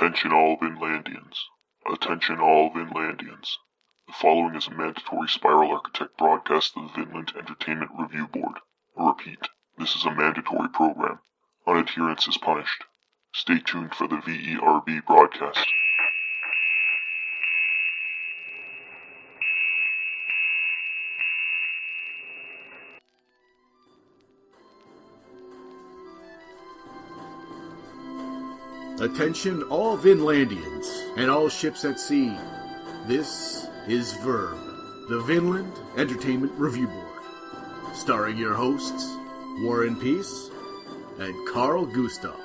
Attention all Vinnlandians. Attention all Vinnlandians. The following is a mandatory Spiral Architect broadcast of the Vinnland Entertainment Review Board. I repeat, this is a mandatory program. Unadherence is punished. Stay tuned for the VERB broadcast. Attention all Vinnlandians and all ships at sea. This is Verb, the Vinnland Entertainment Review Board, starring your hosts, Warren Peace and Carl Gustav.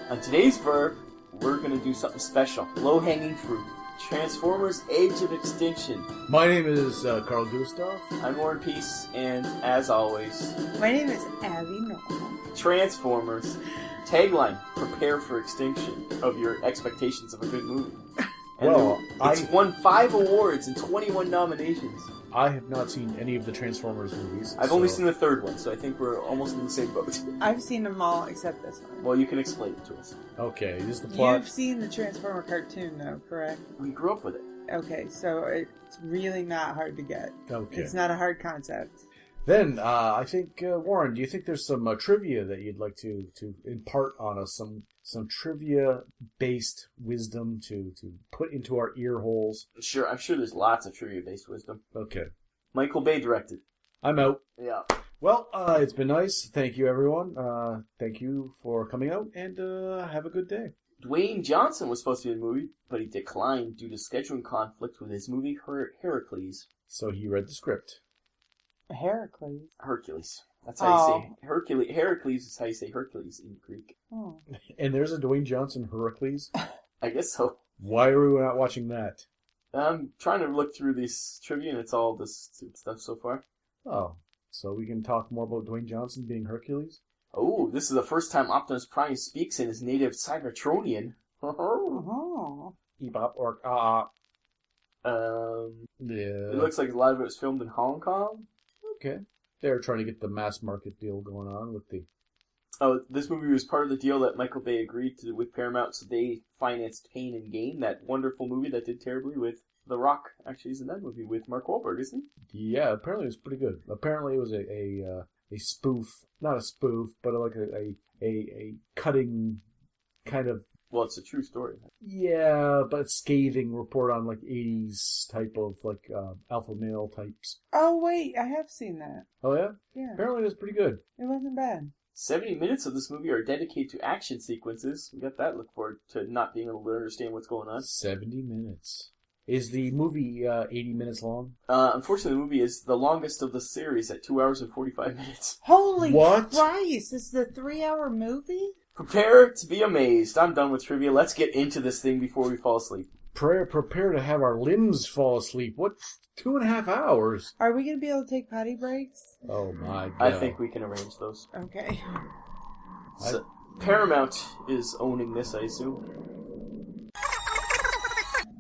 On today's Verb, we're going to do something special. Low-hanging fruit. Transformers Age of Extinction. My name is Carl Gustav. I'm Warren Peace, and as always... My name is Abby Normal. Transformers. Tagline, prepare for extinction of your expectations of a good movie. And it's won 5 awards and 21 nominations. I have not seen any of the Transformers movies. I've only seen the third one, so I think we're almost in the same boat. I've seen them all except this one. Well, you can explain it to us. Okay, this is the plot. You've seen the Transformer cartoon, though, correct? We grew up with it. Okay, so it's really not hard to get. Okay. It's not a hard concept. Then, I think, Warren, do you think there's some trivia that you'd like to impart on us? Some trivia-based wisdom to put into our ear holes? Sure, I'm sure there's lots of trivia-based wisdom. Okay. Michael Bay directed. I'm out. Yeah. Well, it's been nice. Thank you, everyone. Thank you for coming out, and have a good day. Dwayne Johnson was supposed to be in the movie, but he declined due to scheduling conflict with his movie Heracles. So he read the script. Heracles. Hercules. That's how you say Hercules. Heracles is how you say Hercules in Greek. Oh. And there's a Dwayne Johnson Heracles? I guess so. Why are we not watching that? I'm trying to look through this trivia, and it's all this stuff so far. Oh, so we can talk more about Dwayne Johnson being Hercules? Oh, this is the first time Optimus Prime speaks in his native Cybertronian. Oh. Ebop or It looks like a lot of it was filmed in Hong Kong. Okay. They're trying to get the mass market deal going on with the... Oh, this movie was part of the deal that Michael Bay agreed to with Paramount, so they financed Pain and Gain, that wonderful movie that did terribly with The Rock. Actually, he's in that movie with Mark Wahlberg, isn't he? Yeah, apparently it was pretty good. Apparently it was a spoof, not a spoof, but like a cutting kind of... Well, it's a true story. Yeah, but scathing report on like 80s type of like alpha male types. Oh, wait, I have seen that. Oh, yeah? Yeah. Apparently it was pretty good. It wasn't bad. 70 minutes of this movie are dedicated to action sequences. We got that to look forward to, not being able to understand what's going on. 70 minutes. Is the movie 80 minutes long? Unfortunately, the movie is the longest of the series at 2 hours and 45 minutes. Holy What? Christ! This is a 3-hour movie? Prepare to be amazed. I'm done with trivia. Let's get into this thing before we fall asleep. Prepare to have our limbs fall asleep. What? 2.5 hours? Are we going to be able to take potty breaks? Oh my god. I think we can arrange those. Okay. So, Paramount is owning this, I assume.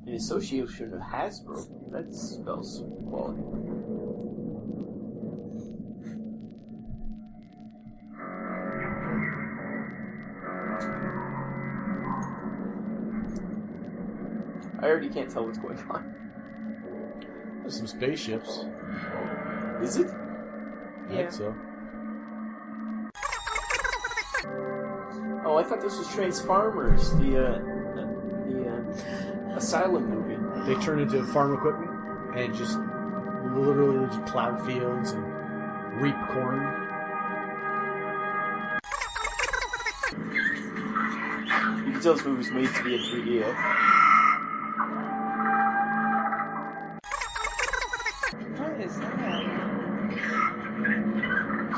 In association with Hasbro. That spells quality. I already can't tell what's going on. There's some spaceships. Is it? I think so. Oh, I thought this was Transformers, the Asylum movie. They turn into farm equipment and just literally just plow fields and reap corn. You can tell this movie was made to be in 3D. What is that?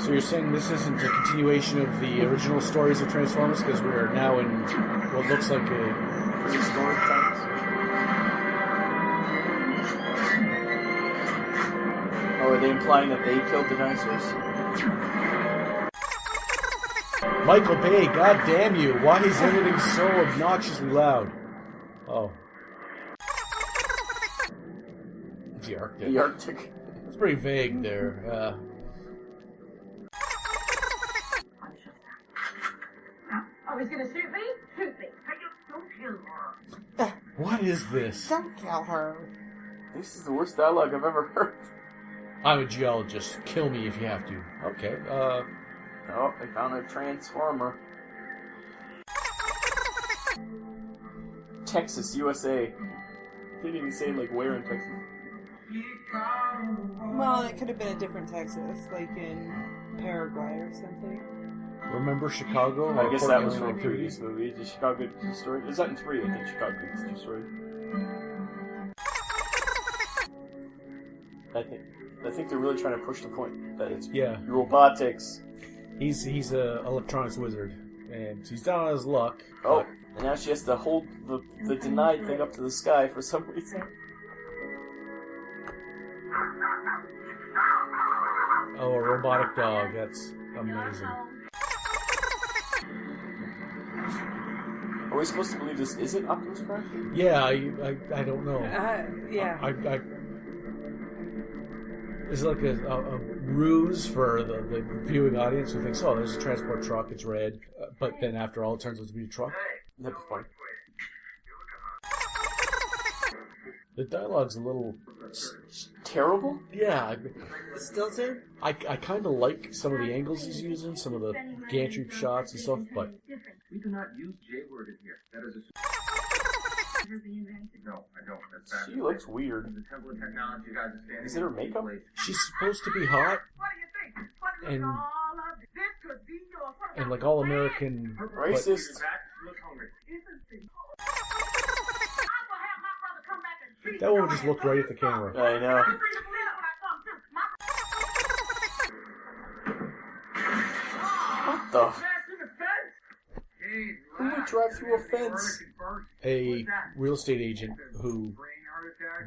So you're saying this isn't a continuation of the original stories of Transformers, because we are now in what looks like a... Prehistoric times? Oh, are they implying that they killed the dinosaurs? Michael Bay, god damn you, why is everything so obnoxiously loud? Oh. The Arctic. The Arctic. It's pretty vague there. Oh, he's going to shoot me? Shoot me. What is this? Don't kill her. This is the worst dialogue I've ever heard. I'm a geologist. Kill me if you have to. Okay, Oh, they found a transformer. Texas, USA. Didn't even say, like, where in Texas. Well, it could have been a different Texas, like in Paraguay or something. remember Chicago? I guess that was from a Activity? previous movie. The Chicago Destroyed. Is that in 3? I think Chicago Destroyed. I think they're really trying to push the point that it's robotics. He's a electronics wizard, and he's down on his luck. Oh, and now she has to hold the denied thing up to the sky for some reason. Oh, a robotic dog. That's amazing. Are we supposed to believe this isn't Optimus Prime? Yeah, I don't know. Yeah. I it's like a ruse for the viewing audience who thinks, oh, there's a transport truck, it's red, but then after all, it turns out to be a truck. That'd be funny. The dialogue's a little Terrible? yeah. Stilted? I kind of like some of the angles he's using, some of the gantry shots and stuff, but We do not use J-worded here. That is a... No, I don't. That's bad. She looks weird. The temple of technology you guys are standing Is it her in makeup? place. she's supposed to be hot and like all American. Racist. Look hungry. That one just looked right at the camera. I know. What the? Who would drive through a fence? A real estate agent who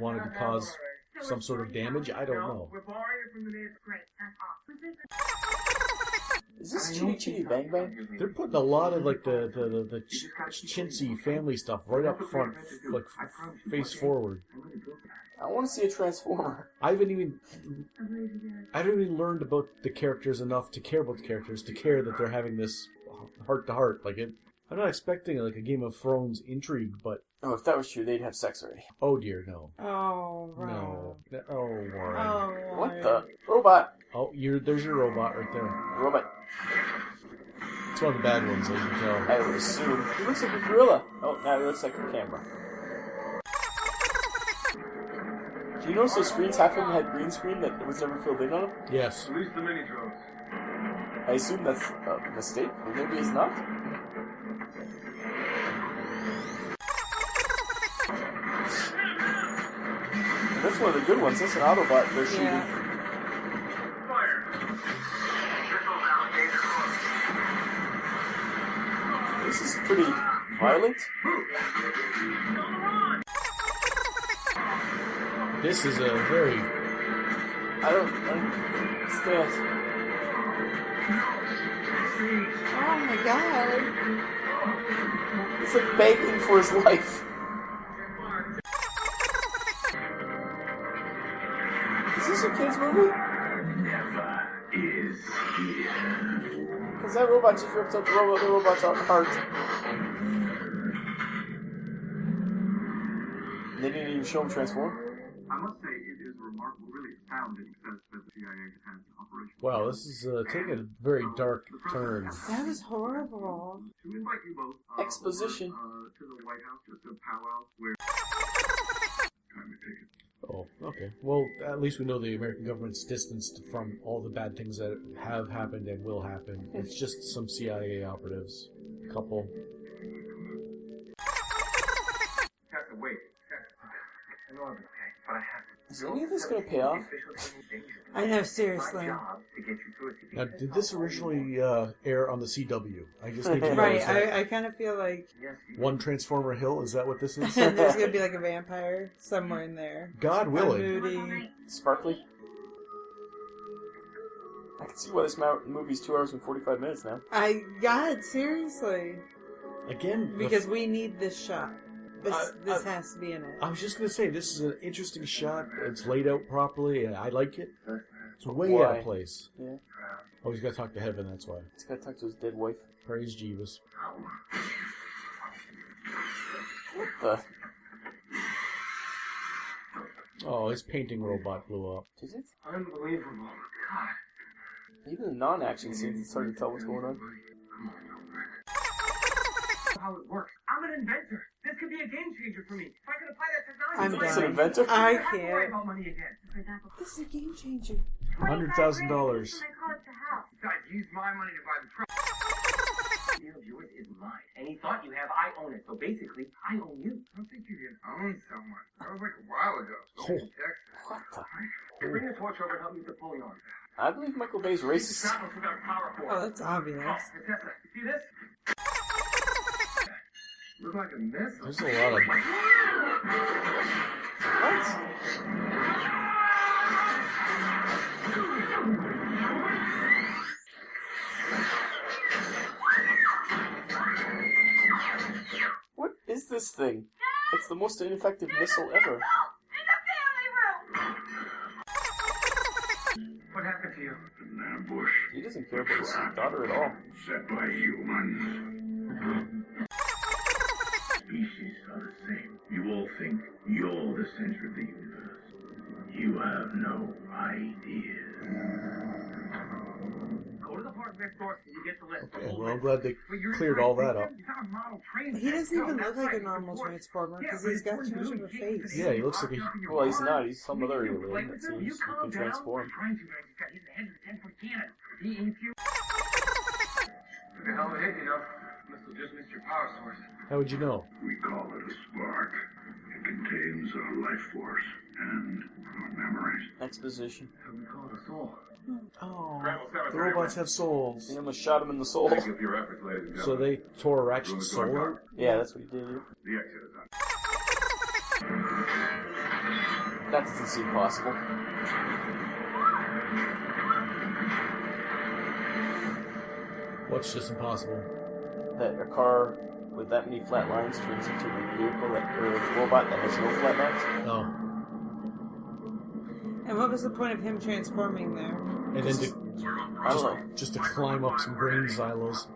wanted to cause some sort of damage. I don't know. Is this Chitty Chitty Bang Bang? They're putting a lot of like the chintzy family stuff right up front, like face forward. I want to see a Transformer. I haven't even learned about the characters enough to care about the characters to care that they're having this heart to heart. Like it, I'm not expecting like a Game of Thrones intrigue, but Oh, if that was true, they'd have sex already. oh dear, no, Oh, right. no, oh Warren. Oh, What the? Robot. Oh, there's your robot right there. Robot. It's one of the bad ones, as you can tell. I would assume. He looks like a gorilla. Oh, now he looks like a camera. Do you notice those screens, half of them had green screen that was never filled in on them? Yes. Release the mini drones. I assume that's a mistake, or maybe it's not. That's one of the good ones. That's an Autobot they're shooting. Yeah. Fire. This is pretty violent. This is a very I don't understand. Oh my god. He's like begging for his life. Is this a kid's movie? Because that robot just ripped up the robot's heart. They didn't even show him transform. I must say, it is remarkable, really astounding that the CIA has an operation. wow. This is taking a very dark turn. That was horrible. To invite you both Exposition. to the White House, just a powwow where... Time to take it. Oh, okay. Well, at least we know the American government's distanced from all the bad things that have happened and will happen. It's just some CIA operatives. A couple. Have to wait. I know I'm okay, but I have to. Is any of this going to pay off? I know, seriously. Now, did this originally air on the CW? I just need to know. Right, is that I kind of feel like One Transformer Hill? Is that what this is? there's going to be like a vampire somewhere in there. God A willing. moody. Sparkly? I can see why this movie's 2 hours and 45 minutes now. God, seriously. Again, Because we need this shot. This I- has to be in it. I was just going to say, this is an interesting shot. It's laid out properly, and I like it. It's way Why? out of place. Yeah. Oh, he's got to talk to heaven, that's why. He's got to talk to his dead wife. Praise Jeebus. What the? Oh, his painting robot blew up. Did it? Unbelievable. God. Even in non-action scenes, it's hard to tell what's going on. How it works. I'm an inventor. This could be a game changer for me. If I could apply that technology, I'm He's an done. inventor? I I don't have to worry can't. about money again. This is a game changer. $100,000. Besides, use my money to buy the truck. The deal of yours is mine. Any thought you have, I own it. So basically, I own you. I don't think you can own someone. That was like a while ago. Oh. What the? Bring the torch over and help me with the pulling on. I believe Michael Bay's racist. Travel without power for Oh, that's obvious. Tessa, you see this? Looks like a missile. There's a lot of... What is this thing? It's the most ineffective missile ever. What happened to you? An ambush He doesn't care about his daughter at all. set by humans. Species are the same. You all think you're the center of the universe. You have no idea. Go to the park next door and you get the list. Okay, well, I'm glad they But you're cleared all that up. You have a model train. He doesn't even No, look that's like a right, normal of course. Transformer Yeah, because but he's got it's too much of a what you do. face. Yeah, he looks like a... Well, he's not. He's some other alien, it seems. He can transform. Trying to, man. He's got his head in a 10-foot cannon. He ain't you. Took a hell of a hit, you know. Must have just missed your power source. How would you know? We call it a spark. It contains our life force and our memories. Exposition. We call it a soul. Oh, Rebel the robots have souls. He almost shot him in the soul. Thank you for your efforts, ladies and So gentlemen. they tore Ratchet's soul out? Yeah, that's what he did. The exit is on. That doesn't seem possible. What's just impossible? That a car with that many flat lines turns into a vehicle or a robot that has no flat lines. Oh. And what was the point of him transforming there? And then I don't know. just to climb up some grain silos.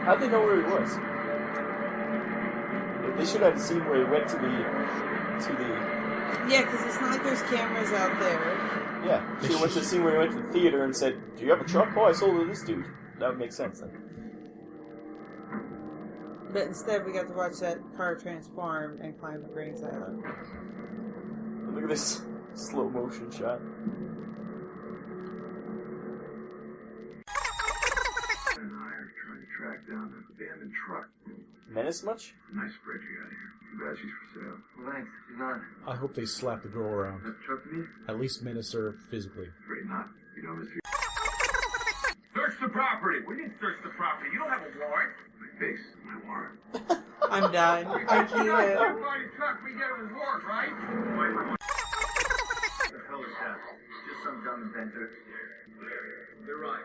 How'd they know where he was? They should have seen where he went to the. Yeah, because it's not like there's cameras out there. Yeah, she went to see where he went to the theater and said, "Do you have a truck? Oh, I sold it to this dude." That would make sense then. But instead, we got to watch that car transform and climb the grain silo. Look at this slow motion shot. And I are trying to track down an abandoned truck. Menace much? Nice spreadsheet out here. Too bad she's for sale. Well, thanks. She's not. I hope they slap the girl around. That truck to me? At least menace her physically. Afraid not. You know, Mr. Search the property. We didn't search the property. You don't have a warrant. My face, my warrant. I'm done. I You can't. find a truck, we get it with warrant, right? What the hell is that? Just some dumb inventor. They're right.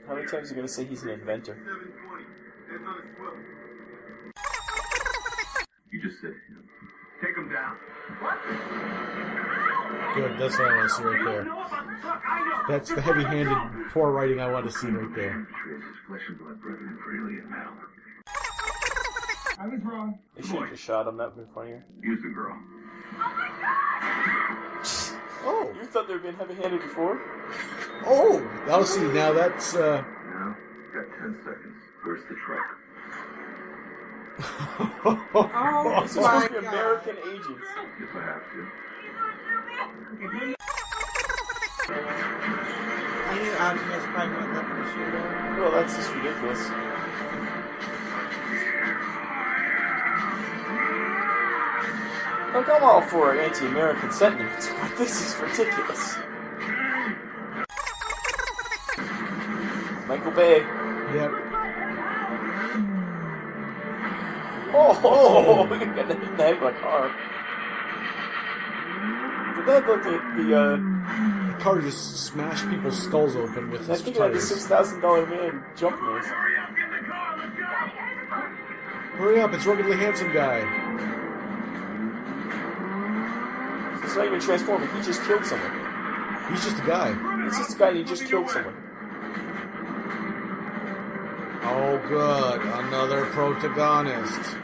How many times are you going to say he's an inventor? 720. It's on his quill. You just said him. Take him down. What? Good, that's what I want to see right there. know about the truck. I know. That's the heavy-handed, poor writing I want to see right there. Betrays his flesh and blood brethren for alien metal. I was wrong. They should have just shot him. That would have been funnier. Use the girl. Oh, you thought they were being heavy-handed before? Oh! I'll see, now that's, Now, got 10 seconds. Where's the truck? Oh These my are supposed to be god. American agents. If I have to. I knew Optimus Prime would let them shoot her. Well, that's just ridiculous. Look, I'm all for anti-American sentiments, but this is ridiculous. Michael Bay. yep. Oh, he got hit in the head by a car. Did that look at the, The car just smashed people's skulls open with I his think it had the tires. $6,000 man jump noise. Hurry up, get in the car, let's go! Hurry up, it's Ruggedly Handsome Guy. It's not even transforming, he just killed someone. He's just a guy. He's just a guy and he just killed someone. Oh, good. Another protagonist.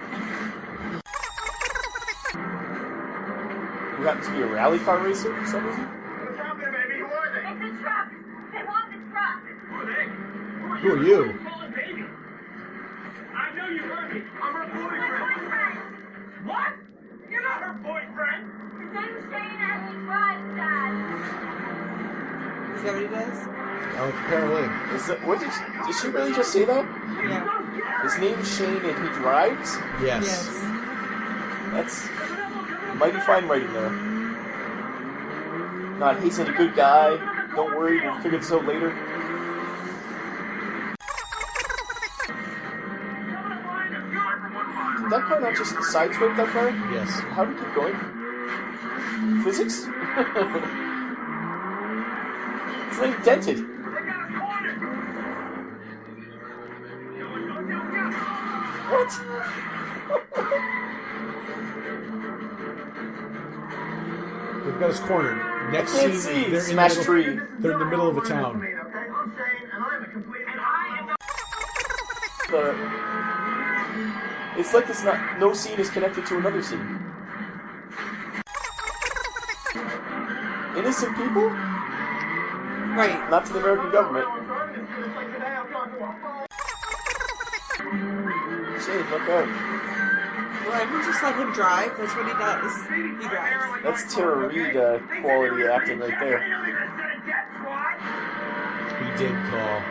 Who happens to be a rally car racer for some reason? What's up there, baby? Who are they? It's a truck. They want the truck. Who are they? Who are you? Calling baby. I know you heard me. I'm her My boyfriend. boyfriend. What? You're not her boyfriend. His name's Shane and he drives, Dad. Is that what he does? Oh, apparently. What did she really just say that? Yeah. His name's Shane and he drives? Yes. That's mighty fine writing there. Not, he's a good guy. Don't worry, we'll figure this out later. Did that car not just sideswipe that car? Yes. How did it keep going? Physics? It's not even dented. What? We've got us cornered. Next I can't scene, see. they're Smash in the tree. middle, they're in the middle of a town. I'm Shane, and I'm a complete... It's like it's not. No scene is connected to another scene. Innocent people? Right. Not to the American government. Shane, look out. Why don't you just let him drive? That's what he does. He drives. That's Tara Reid quality acting right there. He did call.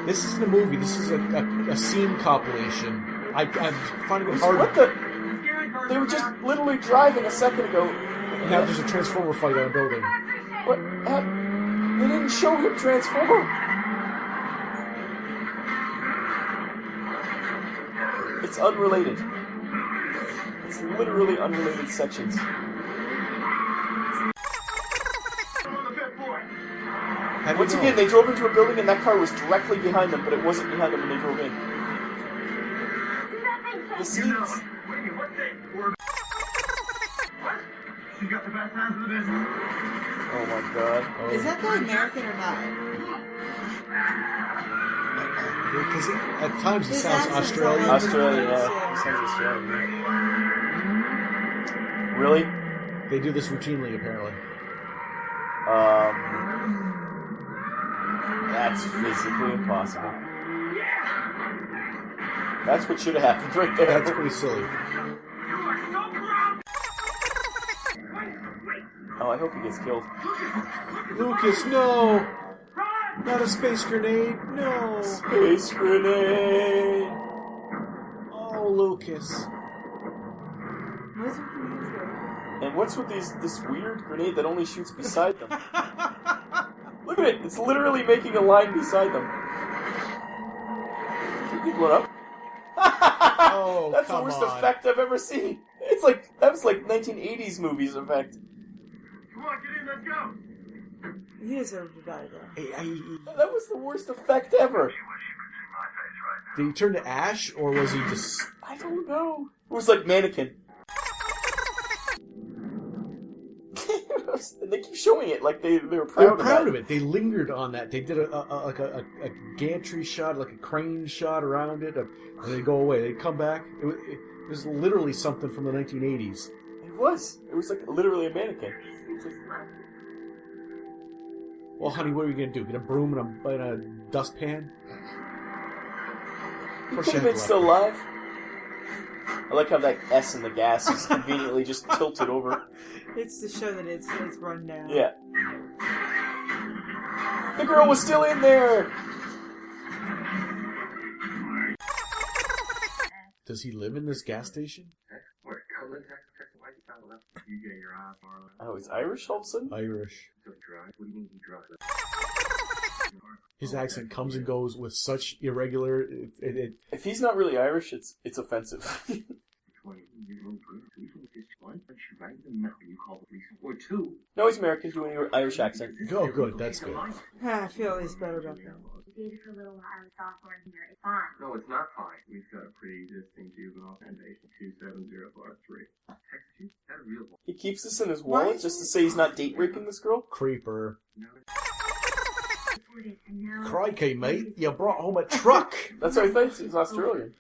This isn't a movie. This is a scene compilation. I'm finding it hard. What the? They were just literally driving a second ago. Now there's a transformer fight on a building. What? They didn't show him transform. It's unrelated. It's literally unrelated sections. Once again, they drove into a building and that car was directly behind them, but it wasn't behind them when they drove in. The scenes. She got the best hands in the business. Oh my god. Is that guy American or not? Because at times he His sounds accent's Australian. all Australia, Yeah. yeah. He sounds Australian. Really? They do this routinely, apparently. That's physically impossible. That's what should have happened right there. That's pretty silly. Oh, I hope he gets killed. Lucas, no! Not a space grenade, no! Space grenade! Oh, Lucas. What's with the music? And what's with this weird grenade that only shoots beside them? Look at it! It's literally making a line beside them. Can you blow it up? Oh, That's the come worst on. effect I've ever seen. It's like, that was like 1980s movies effect. Come on, get in, let's go. He deserved to die, though. That was the worst effect ever. Did he turn to ash, or was he just... I don't know. It was like mannequin. They keep showing it like they were proud, They were proud of it. They lingered on that. They did a gantry shot, like a crane shot around it, and they go away. They come back. It was literally something from the 1980s. It was. It was like literally a mannequin. Well, honey, what are we going to do? Get a broom and a dustpan? He could have been still alive. I like how that S in the gas is conveniently just tilted over. It's to show that it's run down. Yeah. The girl was still in there! Does he live in this gas station? What? Outlet Texas? Why'd you sound left? You get your ass, Marlon. Oh, he's Irish all of a sudden? Irish. So he drives? What do you mean he drives? His accent comes and goes with such irregular... If he's not really Irish, it's offensive. Right in the middle, you call the police. Or two. No, he's American doing an Irish accent. Oh, good. That's good. I feel at least better about that. Dated for a little while. I was sophomore in here. It's fine. No, it's not fine. We've got a pre-existing juvenile foundation 27043. Text you? That real one. He keeps this in his wallet just to say he's not date raping this girl? Creeper. And now Crikey, mate, you brought home a truck. That's what I think. He's Australian.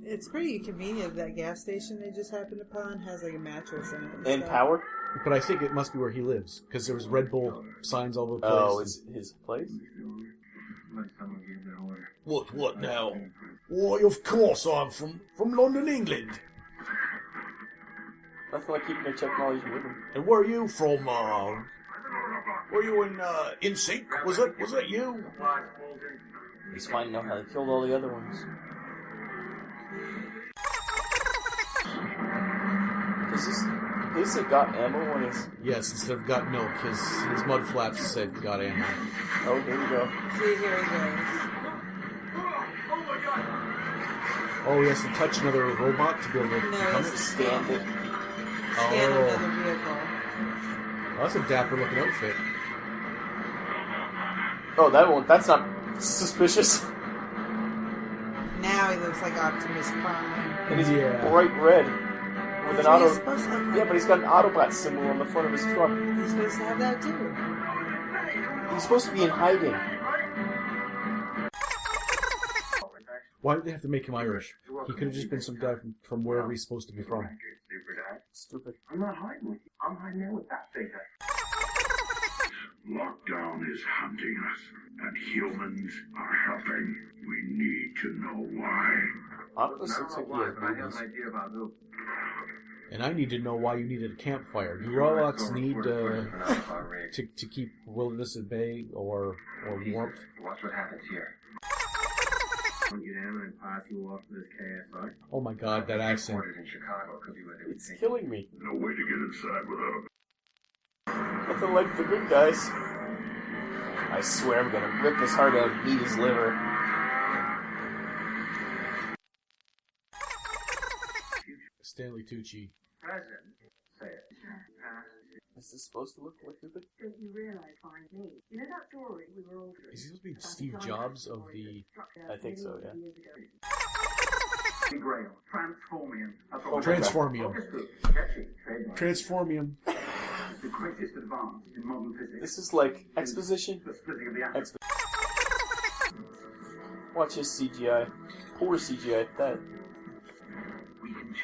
It's pretty convenient that gas station they just happened upon has like a mattress in it. And stuff. power? But I think it must be where he lives, because there was Red Bull signs all over the place. Oh, is his place? What now? Why, of course I'm from London, England. Nothing like keeping their technology with them. And where are you from, were you in sync? Was that you? He's finding out how they killed all the other ones. Does it got ammo when it's... Yes, instead of got milk, his mud flaps said got ammo. Oh, here we go. See, here he goes. Oh, he has to touch another robot to be able to No, become it's it? a Stand it. Scan another vehicle. Oh, that's a dapper looking outfit. Oh, that's not suspicious. Now he looks like Optimus Prime. And he's Yeah. bright red. With an That's what auto... he's supposed to look like. Yeah, but he's got an Autobot symbol on the front of his truck. He's supposed to have that too. He's supposed to be in hiding. Why did they have to make him Irish? He could have just been some guy from wherever he's supposed to be from. Stupid. I'm not hiding with you. I'm hiding out with that figure. Lockdown is hunting us, and humans are helping. We need to know why. Optimus looks like he has boobies. idea about who. And I need to know why you needed a campfire. Do robots need to keep wilderness at bay or warmth? Watch what happens here. I want you down and pass you off to this KSI. Oh my god, that accent. Headquarters in Chicago could be where they would It's take killing me. No way to get inside without Nothing like the good guys. I swear I'm gonna rip his heart out and eat his liver. Stanley Tucci. Present. Say it. Is this supposed to look like the... Don't you realize find me? You know that story we were all through? Is he supposed to be Steve Jobs of the... I think so, yeah. Grail. Transformium. That's all. Transformium. Focus group. Catchy. Trademark. Transformium. The greatest advance in modern physics. This is like exposition. The splitting of the atom. Watch his CGI. Poor CGI at that. We can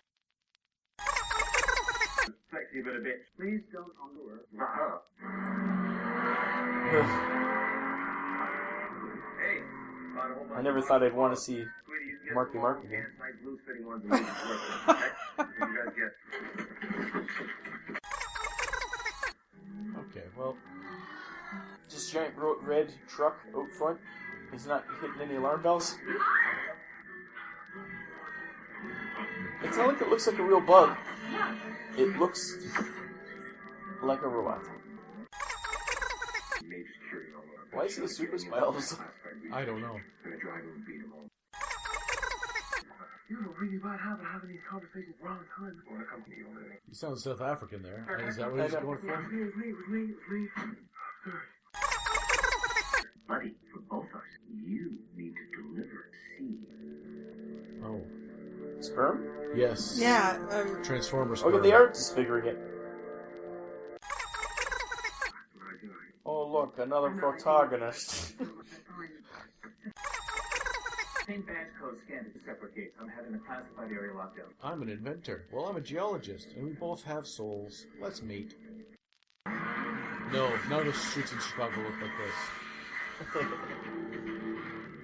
sexy bit of bitch. Please don't underwear. Hey. I never thought I'd want to see Marky Mark again. Loose-fitting ones and make it work. Okay? You guys get. Okay, well... Just giant red truck out front. He's not hitting any alarm bells. It's not like it looks like a real bug. It looks like a robot. Why is he a super spy all of a sudden? I don't know. You have a really bad habit of having these conversations wrong time before the company you're living. You sound South African there. Is that what he's going for? With me. Buddy, for both of us, you need to deliver seed. Oh. Sperm? Yes. Yeah. Transformers. Okay, they are disfiguring it. Oh look, another protagonist. Same badge code scanned at separate gates. I'm having a classified area lockdown. I'm an inventor. Well, I'm a geologist, and we both have souls. Let's meet. No, none of the streets in Chicago look like this.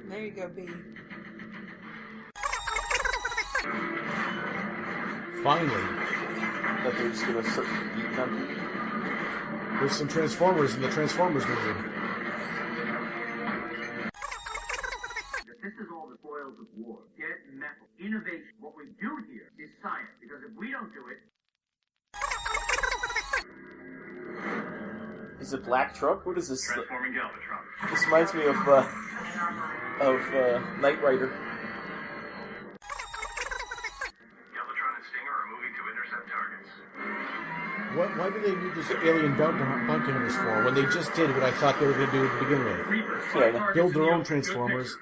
There you go, B. Finally, That they're just gonna start beating them. there's some Transformers in the Transformers movie. This is all the spoils of war. Get metal. Innovation. What we do here is science. Because if we don't do it... Is it Black Truck? What is this? Transforming Galvatron. This reminds me of Knight Rider. Galvatron and Stinger are moving to intercept targets. Why do they need this alien bounty hunters for when they just did what I thought they were going to do to begin with? Yeah, Build their own Transformers.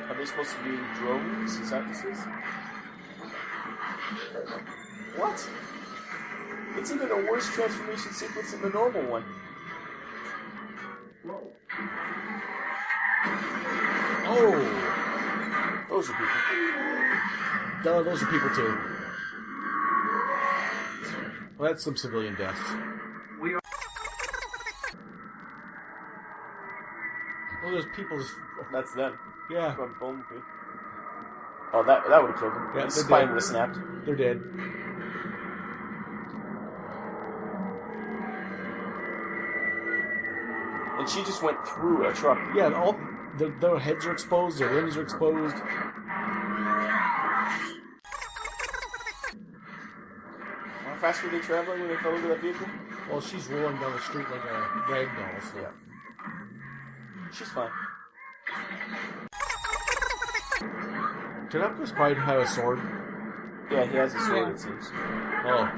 are they supposed to be drones? Is that what this is? What? It's even a worse transformation sequence than the normal one. Oh! Those are people. Duh, those are people too. Well, that's some civilian deaths. Oh, there's people just... That's them. Yeah. From Bumblebee. Oh, that would have killed him. Yeah, His they're spine dead. would have snapped. They're dead. And she just went through a truck. Yeah, all their heads are exposed, their limbs are exposed. How fast were they traveling when they fell into that vehicle? Well, she's rolling down the street like a rag doll, so... Yeah. She's fine. Did probably have a sword? Yeah, he has a sword, it seems. Oh.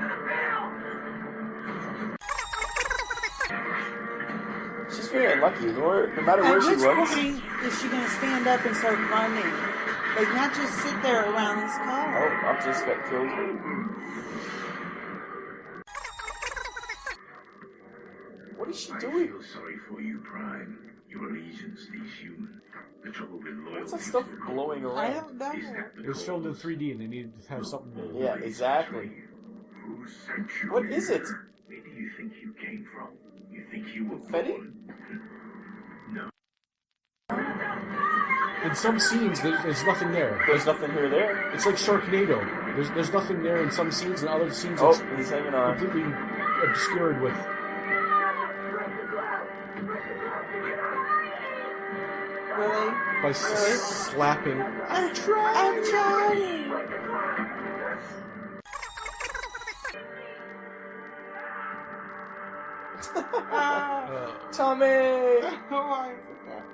She's very unlucky. No matter where she At which was. point is she going to stand up and start running? Like, not just sit there around this car. Oh, Optimus got killed. What is she I doing? feel sorry for you, Prime. Your allegiance these humans. The trouble with loyalty. What's that stuff blowing I around? don't know. Is that the It was filmed in 3D and they needed to have something to... Yeah, exactly. Who sent you? What is it? Where do you think you came from? You think you were Confetti? born? No. In some scenes, there's nothing there. There's nothing here there. It's like Sharknado. There's nothing there in some scenes, and other scenes Oh, it's he's hanging on. completely obscured with... Really? by slapping. I'm trying. Tommy! Why is that?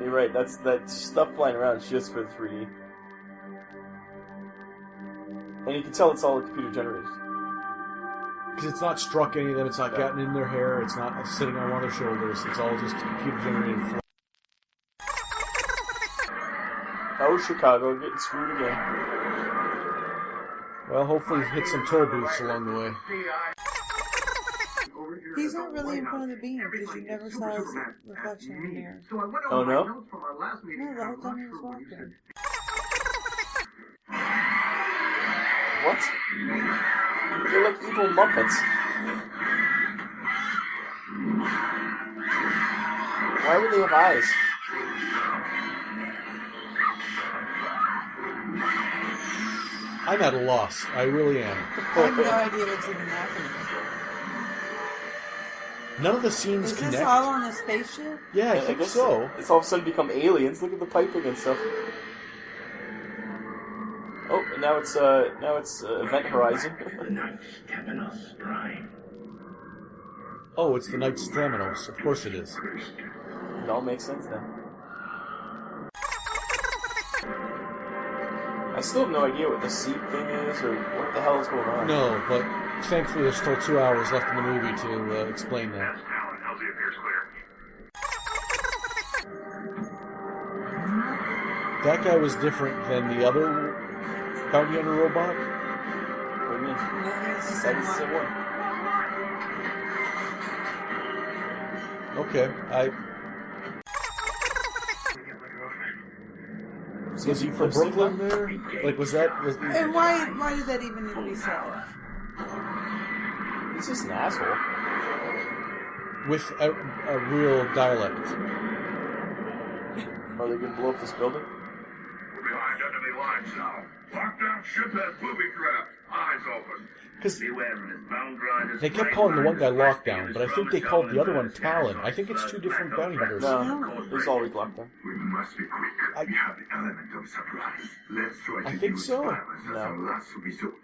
You're right, that stuff flying around is just for the 3D. And you can tell it's all computer generated. Because it's not struck any of them, it's not gotten in their hair, it's not sitting on one of their shoulders, it's all just computer generated. Oh, Chicago, getting screwed again. Well, hopefully hit some toll booths along the way. He's not really in front of the beam because you never saw his reflection in the mirror. Oh, no? No, the whole time he was walking. What? They're like evil Muppets. Why would they have eyes? I'm at a loss. I really am. I have no idea what's even happening. None of the scenes Is connect. this all on a spaceship? Yeah, I think guess so. It's all of a sudden become aliens. Look at the piping and stuff. Oh, and now it's Event Horizon. The Knights Temenos, Prime. Oh, it's the Knights Temenos. Of course it is. It all makes sense then. I still have no idea what the seed thing is or what the hell is going on. No, but thankfully there's still 2 hours left in the movie to explain that. Alan, how's the appears clear? That guy was different than the other bounty hunter robot. What do you mean? No, it's the That same is the one. one. Okay, was he from Brooklyn there? Like, was that... And why did that even need to be said? He's just an asshole. with a real dialect. Are they gonna blow up this building? We're behind enemy lines now. Lockdown ship has booby traps. Eyes open. Because Beware of his bound riders. they kept calling the one guy Lockdown, but I think they called the other one Talon. I think it's two different bounty hunters. No, there's always lockdown. We must be quick. We have the element of surprise. Let's try to I think use so. violence as our last resort.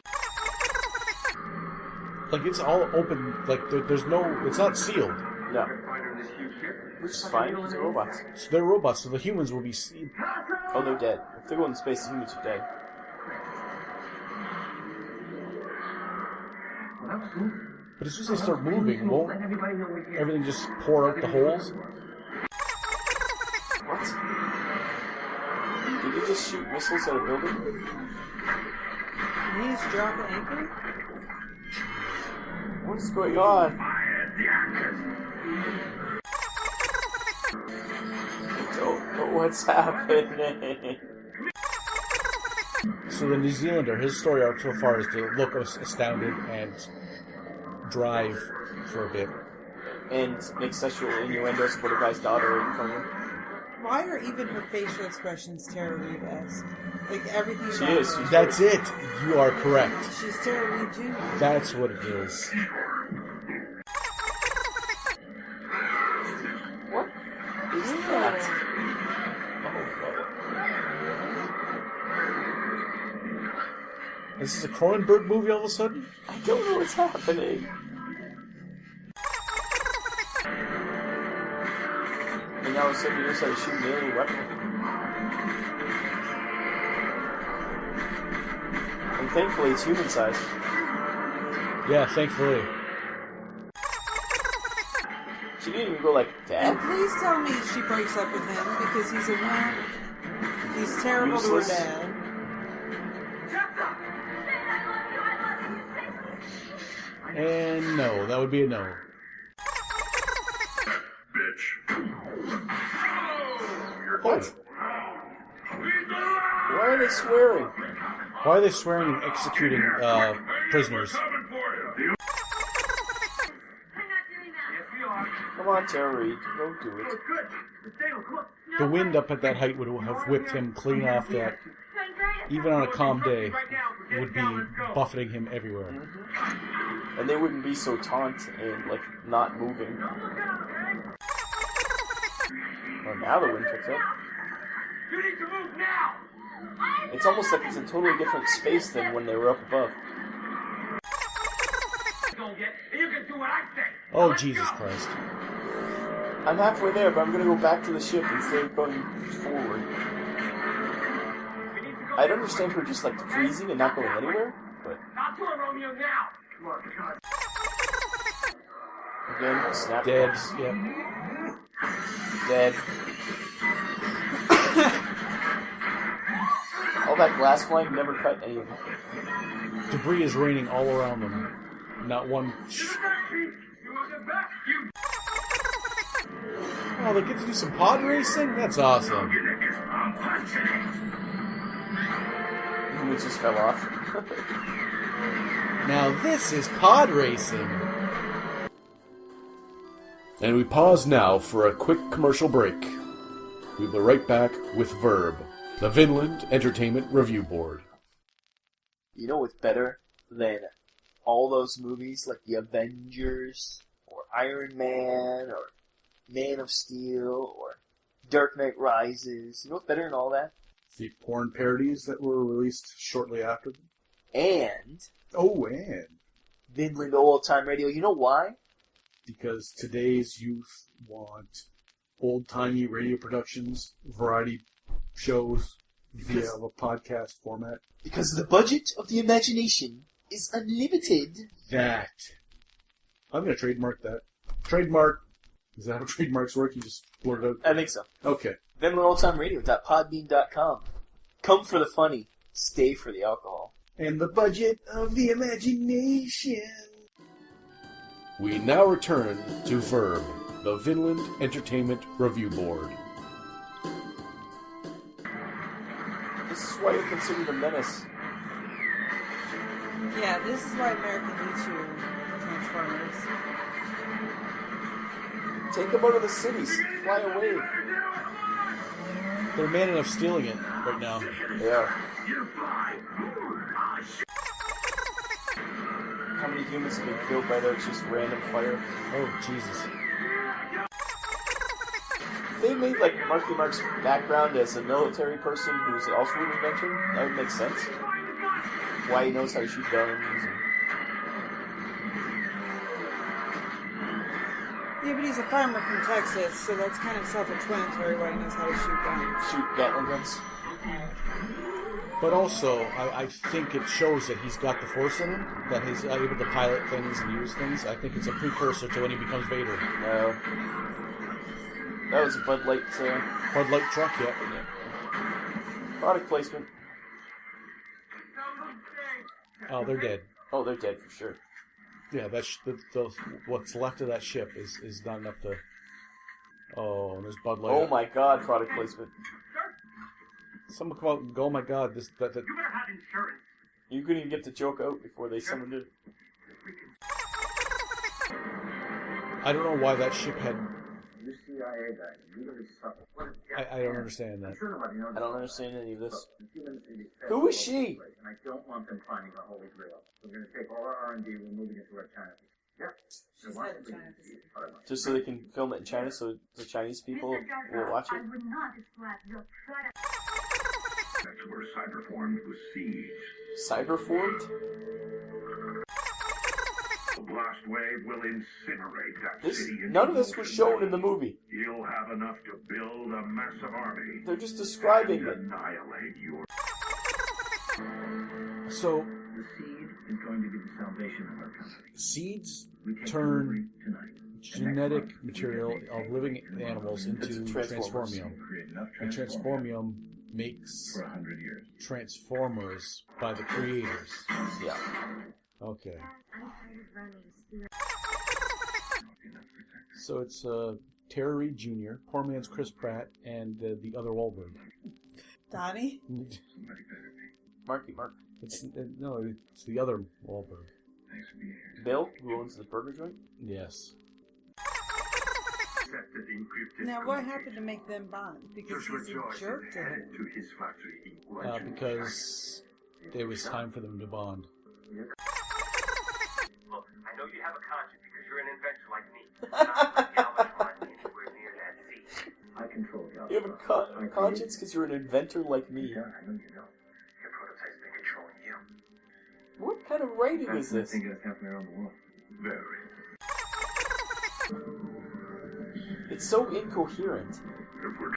Like, it's all open, like, there's no, it's not sealed. No. Which is fine, because they're robots. So they're robots, so the humans will be sealed. Oh, they're dead. If they go into space, the humans are dead. But as soon as they start moving, won't everything just pour out the holes? What? Did you just shoot missiles at a building? Can he just drop an anchor? What is going on? I don't know what's happening. So the New Zealander, his story arc so far is to look astounded and drive for a bit. And make sexual innuendos about a guy's daughter in front of him. Why are even her facial expressions Tara Reid-esque? Like everything She about is. her. That's it. You are correct. She's Tara Reid too. That's what it is. What is that? This is a Cronenberg movie all of a sudden? I don't know what's happening. And now all of a sudden you just had to shoot an alien weapon. And thankfully it's human sized. Yeah, thankfully. She didn't even go like, And Dad? please tell me she breaks up with him because he's a wimp. He's terrible to her Useless. dad. And no, that would be a no. What? Why are they swearing? Why are they swearing and executing prisoners? Come on, Tara Reid, go do it. The wind up at that height would have whipped him clean off that. Even on a calm day, would be buffeting him everywhere. Mm-hmm. And they wouldn't be so taunt and, like, not moving. Oh, now the wind picks up. You need to move now! It's almost like it's a totally different space than when they were up above. You can do what I say. Oh, Jesus Christ. I'm halfway there, but I'm gonna go back to the ship instead of going forward. I'd understand her just, like, freezing and not going anywhere, but... Not to Romeo now! Come on, God. Again, snap. Dead. box. Yep. Dead. All that glass flying never cut any of it. Debris is raining all around them. Not one. Oh, they get to do some pod racing? That's awesome. And it just fell off. Now this is pod racing. And we pause now for a quick commercial break. We'll be right back with Verb, the Vinnland Entertainment Review Board. You know what's better than all those movies like The Avengers, or Iron Man, or Man of Steel, or Dark Knight Rises? You know what's better than all that? The porn parodies that were released shortly after them. And And Vinnland Old Time Radio. You know why? because today's youth want old-timey radio productions, variety shows via a podcast format. Because the budget of the imagination is unlimited. That. I'm going to trademark that. Trademark. Is that how trademarks work? You just blurt it out? I think so. Okay. VinnlandOldTimeRadio.podbean.com. Come for the funny. Stay for the alcohol. And the budget of the imagination. We now return to Verb, the Vinnland Entertainment Review Board. This is why you're considered a menace. Yeah, this is why America hates you, Transformers. Take them out of the cities. Fly away. They're man enough stealing it right now. They are. How many humans have been killed by their just random fire? Oh, Jesus. If they made, like, Marky Mark's background as a military person who's also an inventor, that would make sense. Why he knows how to shoot guns. Yeah, but he's a farmer from Texas, so that's kind of self-explanatory why he knows how to shoot guns. Shoot Gatling guns. But also, I think it shows that he's got the force in him, that he's able to pilot things and use things. I think it's a precursor to when he becomes Vader. No. That was a Bud Light Bud Light truck, yeah. product placement. Oh, they're dead. Oh, they're dead for sure. Yeah, that's what's left of that ship is not enough to. Oh, and there's Bud Light. Oh my God, product placement. Someone come out and go, oh my God, that. You better have insurance. You couldn't even get the joke out before they summoned it. I don't know why that ship had. You CIA guys really suffer. I don't understand that. I don't understand any of this. Who Who is she? And I don't want them finding the Holy Grail. We're going to take all our R&D, we're moving it to our China. Yep. She's headed to China. Just so they can film it in China, so the Chinese people will watch it. I would not describe your product. That's where Cyberformed was sieged. Cyberformed? The blast wave will incinerate that This city. none of this was shown in the movie. You'll have enough to build a massive army. They're just describing and it. annihilate your. So The seed is going to be the salvation of our country. seeds We take turn delivery tonight. genetic material of living animals into Transformers. transformium, Create enough and transformers transformium makes for 100 years. transformers by the creators. Yeah. Okay, I'm tired of running. Steer. so it's Tara Reid Jr., poor man's Chris Pratt, and the other Wahlberg. Donnie? Mark. It's no, it's the other Wahlberg. Bill, who owns the burger joint? Yes. Accepted encrypted Now, what happened to make them bond? Because he's a jerk to him. to his factory in Guangzhou, Because it was time for them to bond. Look, I know you have a conscience because you're an inventor like me. Not Galvatron anywhere near that sea. I control Galvatron. You have a conscience because you're an inventor like me. Yeah, I know you know. Your prototype's been controlling you. What kind of writing is I this? think that's happening around the world. Very. It's so incoherent. If we're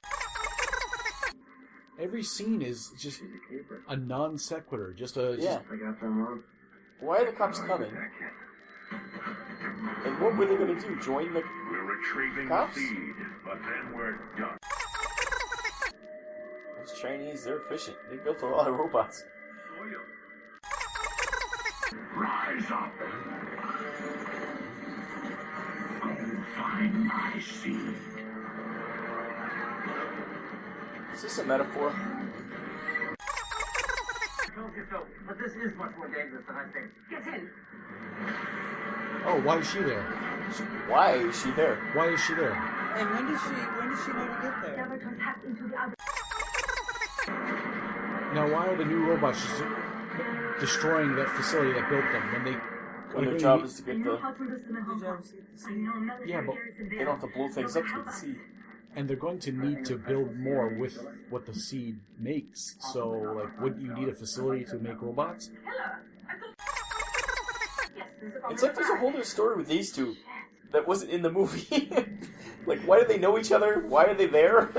Every scene is just She's a keeper. a non sequitur. Just a Yeah. I got them wrong. Why are the cops coming? And what were they going to do? Join the... we're retrieving Cops? the seed, but then we're done. Those Chinese, they're efficient. They built a lot of robots. Rise up. Go find my seed. Is this a metaphor? Told you so, but this is much more dangerous than I think. Get in. oh, why is she there? Why is she there? Why is she there? And when did she know to get there? Galvatron tapped into the other. Now, why are the new robots just destroying that facility that built them when they? When their when job they- is to I get know the... how to listen and Did you hold ever see the I scene? know military Yeah, but garrison They there. don't have to blow things up to get the seed. and they're going to need to build more with what the seed makes. So, like, wouldn't you need a facility to make robots? Killer. I thought. Yes, there's a It's like there's a whole new story with these two that wasn't in the movie. Like, why do they know each other? Why are they there?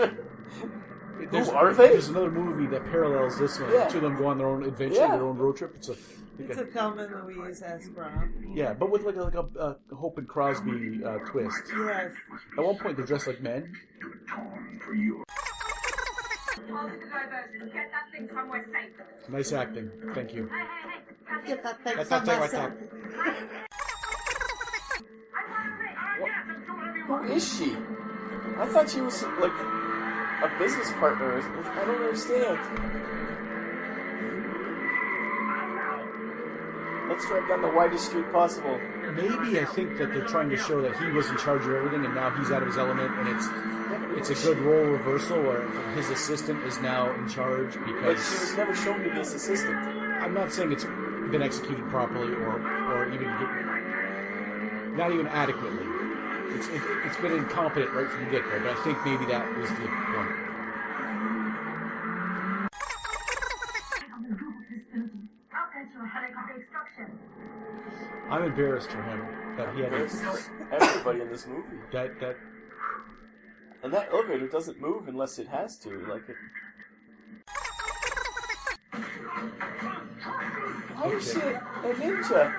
There's, are they? There's another movie that parallels this one. Yeah. The two of them go on their own adventure, Yeah. their own road trip. It's a Thelma and Louise as Brown. yeah, but with like a Hope and Crosby twist. Yes. At one point, they're dressed like men. To atone for you. All the diversion. Get that thing somewhere safe. Nice acting. Thank you. Hey. Get that thing Get that thing right somewhere there. I want to make. Who is she? I thought she was, like, a business partner. I don't understand. Let's drive down the widest street possible. Maybe I think that they're trying to show that he was in charge of everything, and now he's out of his element, and it's a good role reversal where his assistant is now in charge But she was because never shown to be his assistant. I'm not saying it's been executed properly or even not even adequately. It's been incompetent right from the get-go, but I think maybe that was the point. On the roof of this building. I'll enter a helicopter extraction. I'm embarrassed for him that he had There's everybody in this movie. that And that elevator doesn't move unless it has to. Like it. Why is she a ninja?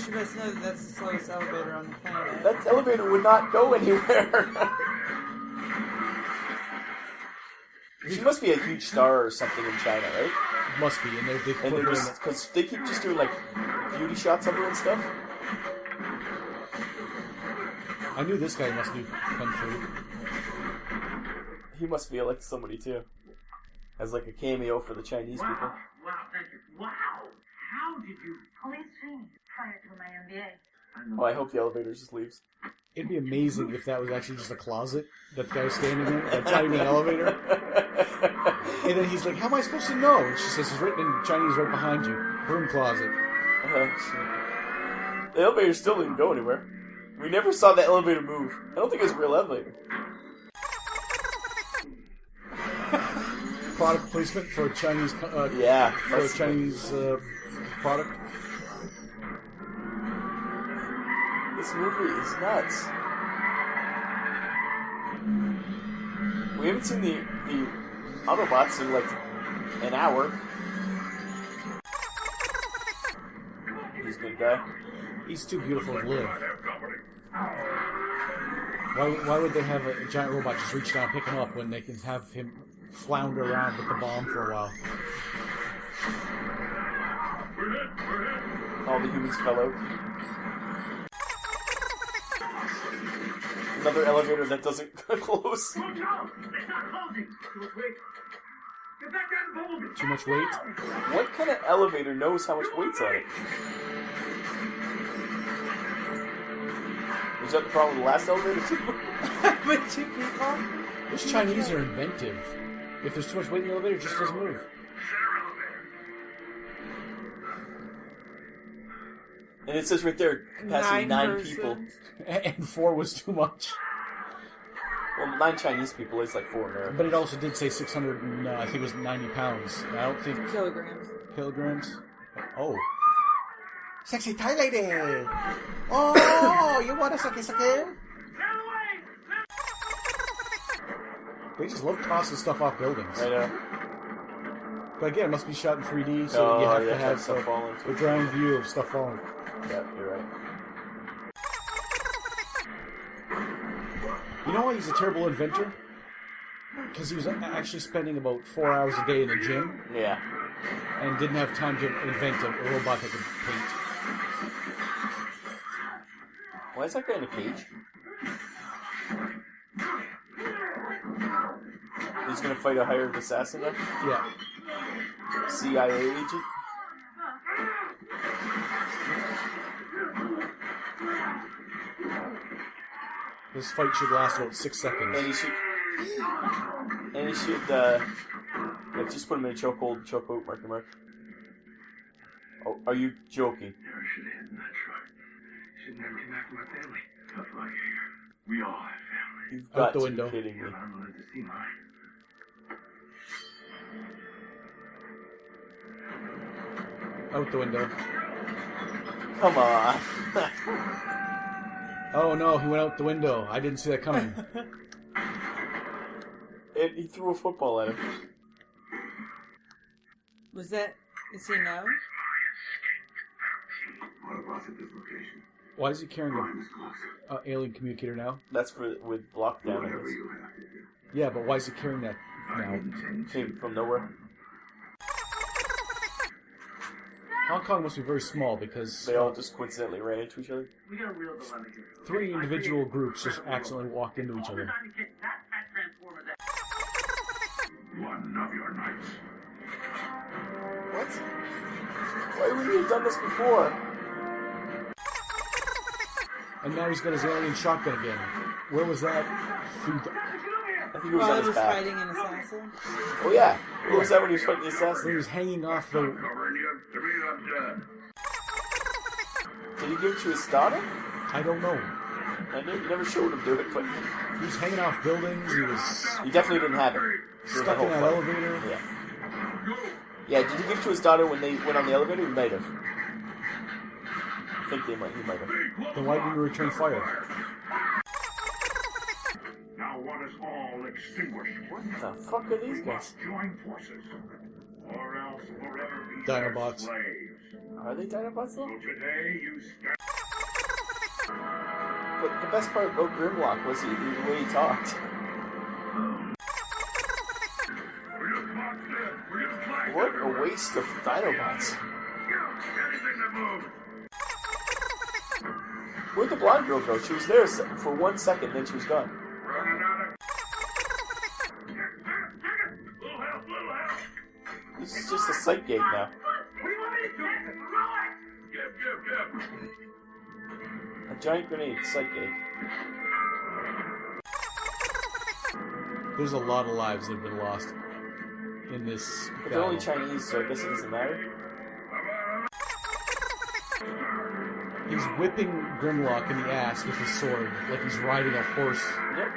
She must know that that's the slowest elevator on the planet. That elevator would not go anywhere. She must be a huge star or something in China, right? must be, and they put And her they're in just because they keep just doing like beauty shots of her and stuff. I knew this guy must do kung fu. He must be like somebody too, as like a cameo for the Chinese people. Wow, thank you. Wow, how did you? Police training prior to my MBA. Oh, I hope the elevator just leaves. It'd be amazing if that was actually just a closet that the guy was standing in. That's not even an elevator. And then he's like, "How am I supposed to know?" And she says, "It's written in Chinese right behind you. Broom closet." The elevator still didn't go anywhere. We never saw the elevator move. I don't think it was a real elevator. Product placement for a Chinese, for a Chinese product. This movie is nuts. We haven't seen the Autobots in like an hour. He's a good guy. He's too beautiful to live. Why would they have a giant robot just reach down and pick him up when they can have him flounder around with the bomb for a while? All the humans fell out. Another elevator that doesn't close. Look out! It's not closing. Too much weight. Get back down the bubble. Too much weight? What kind of elevator knows how much weight's on it? Was that the problem with the last elevator too? With two people? Those Chinese are inventive. If there's too much weight in the elevator, it just doesn't move. And it says right there, capacity 9 people. And 4 was too much. Well, 9 Chinese people is like 4 American. But it also did say 600, and, I think it was 90 pounds. I don't think... Kilograms. Kilograms? Oh. Sexy Thai lady! Oh, you want a sake? They just love tossing stuff off buildings. I know. But again, it must be shot in 3D, so you have to have stuff falling. a drawing view of stuff falling. Yeah, you're right. You know why he's a terrible inventor? Because he was actually spending about 4 hours a day in the gym. Yeah. And didn't have time to invent a robot that could paint. Why is that guy in a cage? He's gonna fight a hired assassin now? Yeah. CIA agent? This fight should last about 6 seconds. And he should, like, just put him in a chokehold, chokeout, mark. Oh, are you joking? Never should have hit in that truck. Should never come back to my family. Tough luck here. We all have family. You've got Out the to window. be kidding me. I'm willing to see mine. Out the window. Come on. Oh no, he went out the window. I didn't see that coming. And he threw a football at him. Was that... Is he no? Autobots at this location. Why is he carrying Crime is close. an alien communicator now? That's for with lockdown. I Whatever guess. you have to do. Yeah, but why is he carrying that I now? intend to. Came from nowhere. Hong Kong must be very small because They all just coincidentally ran into each other. We got a real dilemma here. 3 individual groups just accidentally walked into each other. One of your nights. What? Why would we have done this before? And now he's got his alien shotgun again. Where was that? Through the... I think it was While on he his was back. fighting an assassin? Oh yeah. Where was that when he was fighting the He assassin? was hanging off the... Covering you three of dead. Did he give it to his daughter? I don't know. I never showed him do it, but He was hanging off buildings. He was he definitely didn't have it. during the stuck whole in that fight. elevator. Yeah. Yeah, did he give it to his daughter when they went on the elevator? He might have. I think he might have. Then why didn't he return fire? Now want us all extinguished. What the fuck are these guys? Join forces, or else forever be their Dinobots. slaves. Are they Dinobots though? So today you stand. But the best part about Grimlock was the way he talked. We're just monster. We're just flash. What a waste of Dinobots. Anything that moves. Where'd the blonde girl go? She was there for 1 second, then she was gone. Running out of... Little help, little help. This is just a sight gag now. What do you want me to do? Relax. Give. A giant grenade, sight gag. There's a lot of lives that have been lost in this But they're only battle. Chinese, so I guess it doesn't matter. He's whipping Grimlock in the ass with his sword, like he's riding a horse. Yep.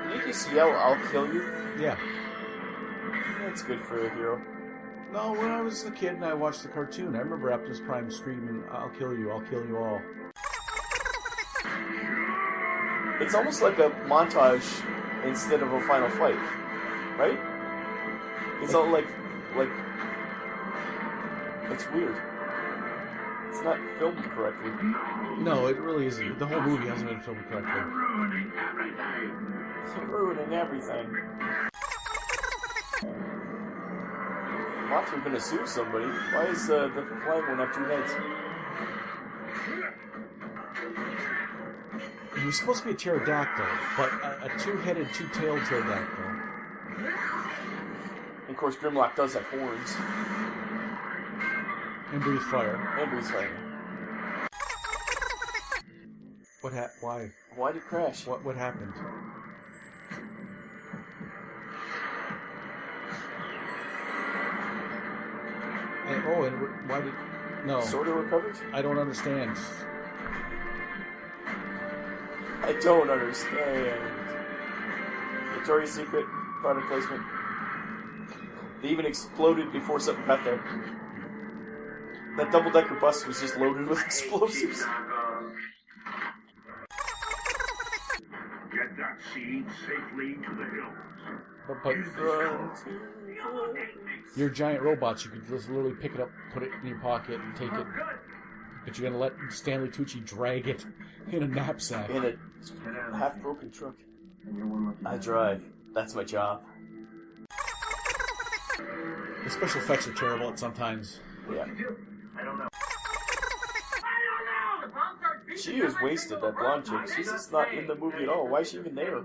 Did you just yell, "I'll kill you"? Yeah. That's good for a hero. No, when I was a kid and I watched the cartoon, I remember Optimus Prime screaming, I'll kill you all. It's almost like a montage instead of a final fight, right? It's all like it's weird. It's not filmed correctly. No, it really isn't. The whole movie hasn't been filmed correctly. Ruining everything. It's ruining everything. Mothra gonna sue somebody. Why is the flag one have 2 heads? He was supposed to be a pterodactyl, but a 2-headed, 2-tailed pterodactyl. And of course, Grimlock does have horns. And breathe fire. And breathes fire. Why? Why did it crash? What happened? And why did... No. Sort of recovered? I don't understand. I don't understand. Victoria's Secret product placement. They even exploded before something got there. That double-decker bus was just loaded with explosives. Get that seed safely to the hills. But you're giant robots. You could just literally pick it up, put it in your pocket, and take it. But you're gonna let Stanley Tucci drag it in a knapsack. In a half-broken truck. I drive. That's my job. The special effects are terrible at sometimes. Yeah. I don't know. She is wasted, that blonde chick. She's just not in the movie at all. Why is she even there?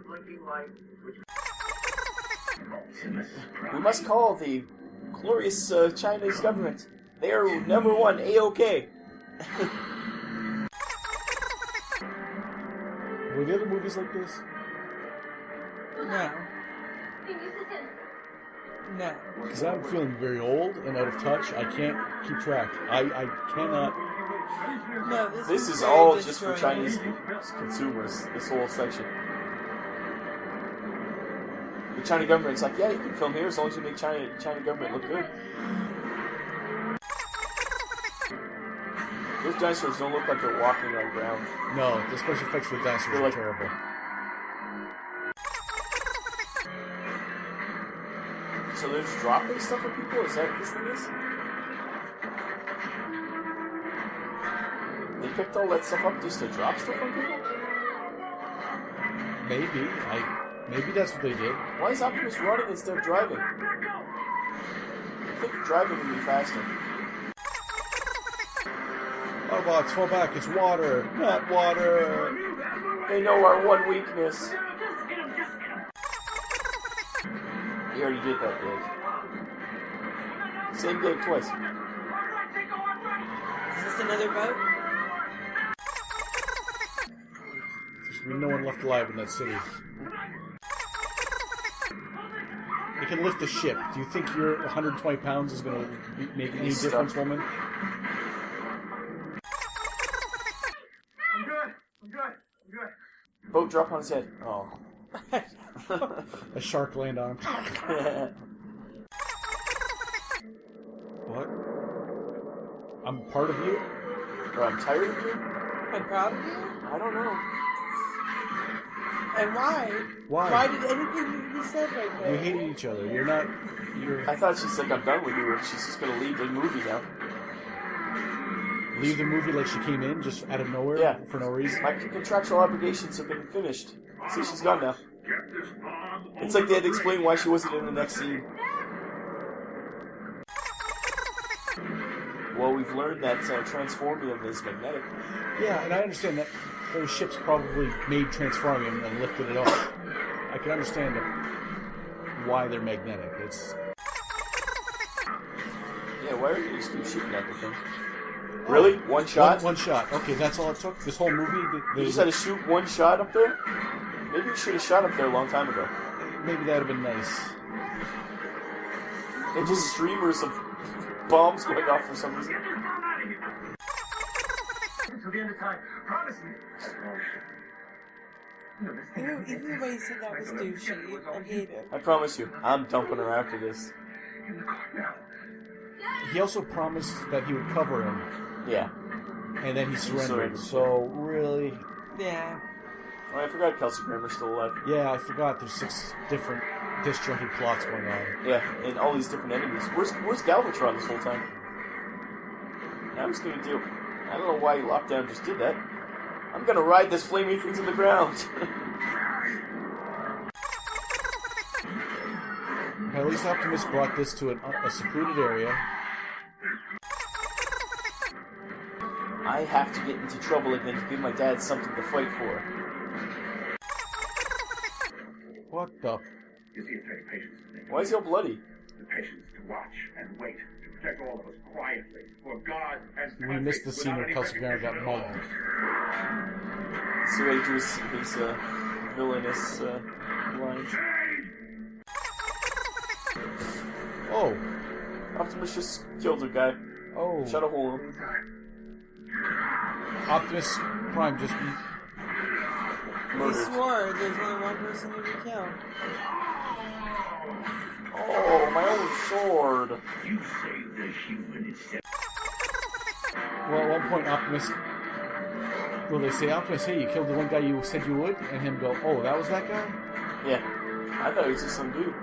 We must call the glorious Chinese government. They are #1 A-OK. Were there other movies like this? No. No. Because I'm feeling very old and out of touch. I can't keep track. I cannot. No, This is very all just for destroying. Chinese consumers, this whole section. The China government's like, yeah, you can film here as long as you make China government look good. Those dinosaurs don't look like they're walking on ground. No, the special effects for the dinosaurs They're are like- terrible. So they're just dropping stuff on people? Is that what this thing is? They picked all that stuff up just to drop stuff on people? Maybe. Maybe that's what they did. Why is Optimus running instead of driving? I think driving would be faster. Autobots, fall back. It's water. Not water. They know our one weakness. You already did that, Dave. Same game twice. Is this another boat? There's gonna be no one left alive in that city. It can lift a ship. Do you think your 120 pounds is going to make any He's difference, stuck. woman? I'm good. Boat drop on his head. Oh. A shark land on him. What? I'm part of you? Or I'm tired of you? I'm proud of you? I don't know. And why? Why? Why did anything need to be said right there? You hate each other. You're not... You're... I thought she's like, I'm done with you, and she's just gonna leave the movie now. Leave the movie like she came in, just out of nowhere, Yeah. for no reason. My contractual obligations have been finished. See, she's gone now. It's like they had to explain why she wasn't in the next scene. Well, we've learned that transformium is magnetic. Yeah, and I understand that those ships probably made transformium and lifted it off. I can understand why they're magnetic. It's Yeah, why are you just keep shooting at the thing? Really? One shot? One shot. Okay, that's all it took? This whole movie? You just had to shoot one shot up there? Maybe you should have shot up there a long time ago. Maybe that would have been nice. They're just streamers of bombs going off for some reason. Until the end of time. Promise me. Even the way you said that was douchey. I hate it. I promise you, I'm dumping her after this. In the car now. He also promised that he would cover him, Yeah. and then he surrendered. So, really... Yeah. Oh, I forgot Kelsey Grammer's still alive. Yeah, I forgot there's 6 different disjointed plots going on. Yeah, and all these different enemies. Where's Galvatron this whole time? I'm just gonna do... I don't know why Lockdown just did that. I'm gonna ride this flaming thing to the ground. At least Optimus brought this to a secluded area. I have to get into trouble again to give my dad something to fight for. What the... You see, it's taking patience. Why is he all bloody? The patience to watch and wait, to protect all of us quietly, for God and We missed the scene where Kelsey Grammer got mugged. So he drew his villainous lines. Oh. Optimus just killed a guy. Oh. Shot a hole in him. Optimus Prime just... He Murdered. swore there's only one person he would kill. Oh, my own sword. You saved the human instead. Well, at one point, Optimus... Well, they say, Optimus, hey, you killed the one guy you said you would? And him go, oh, that was that guy? Yeah. I thought he was just some dude.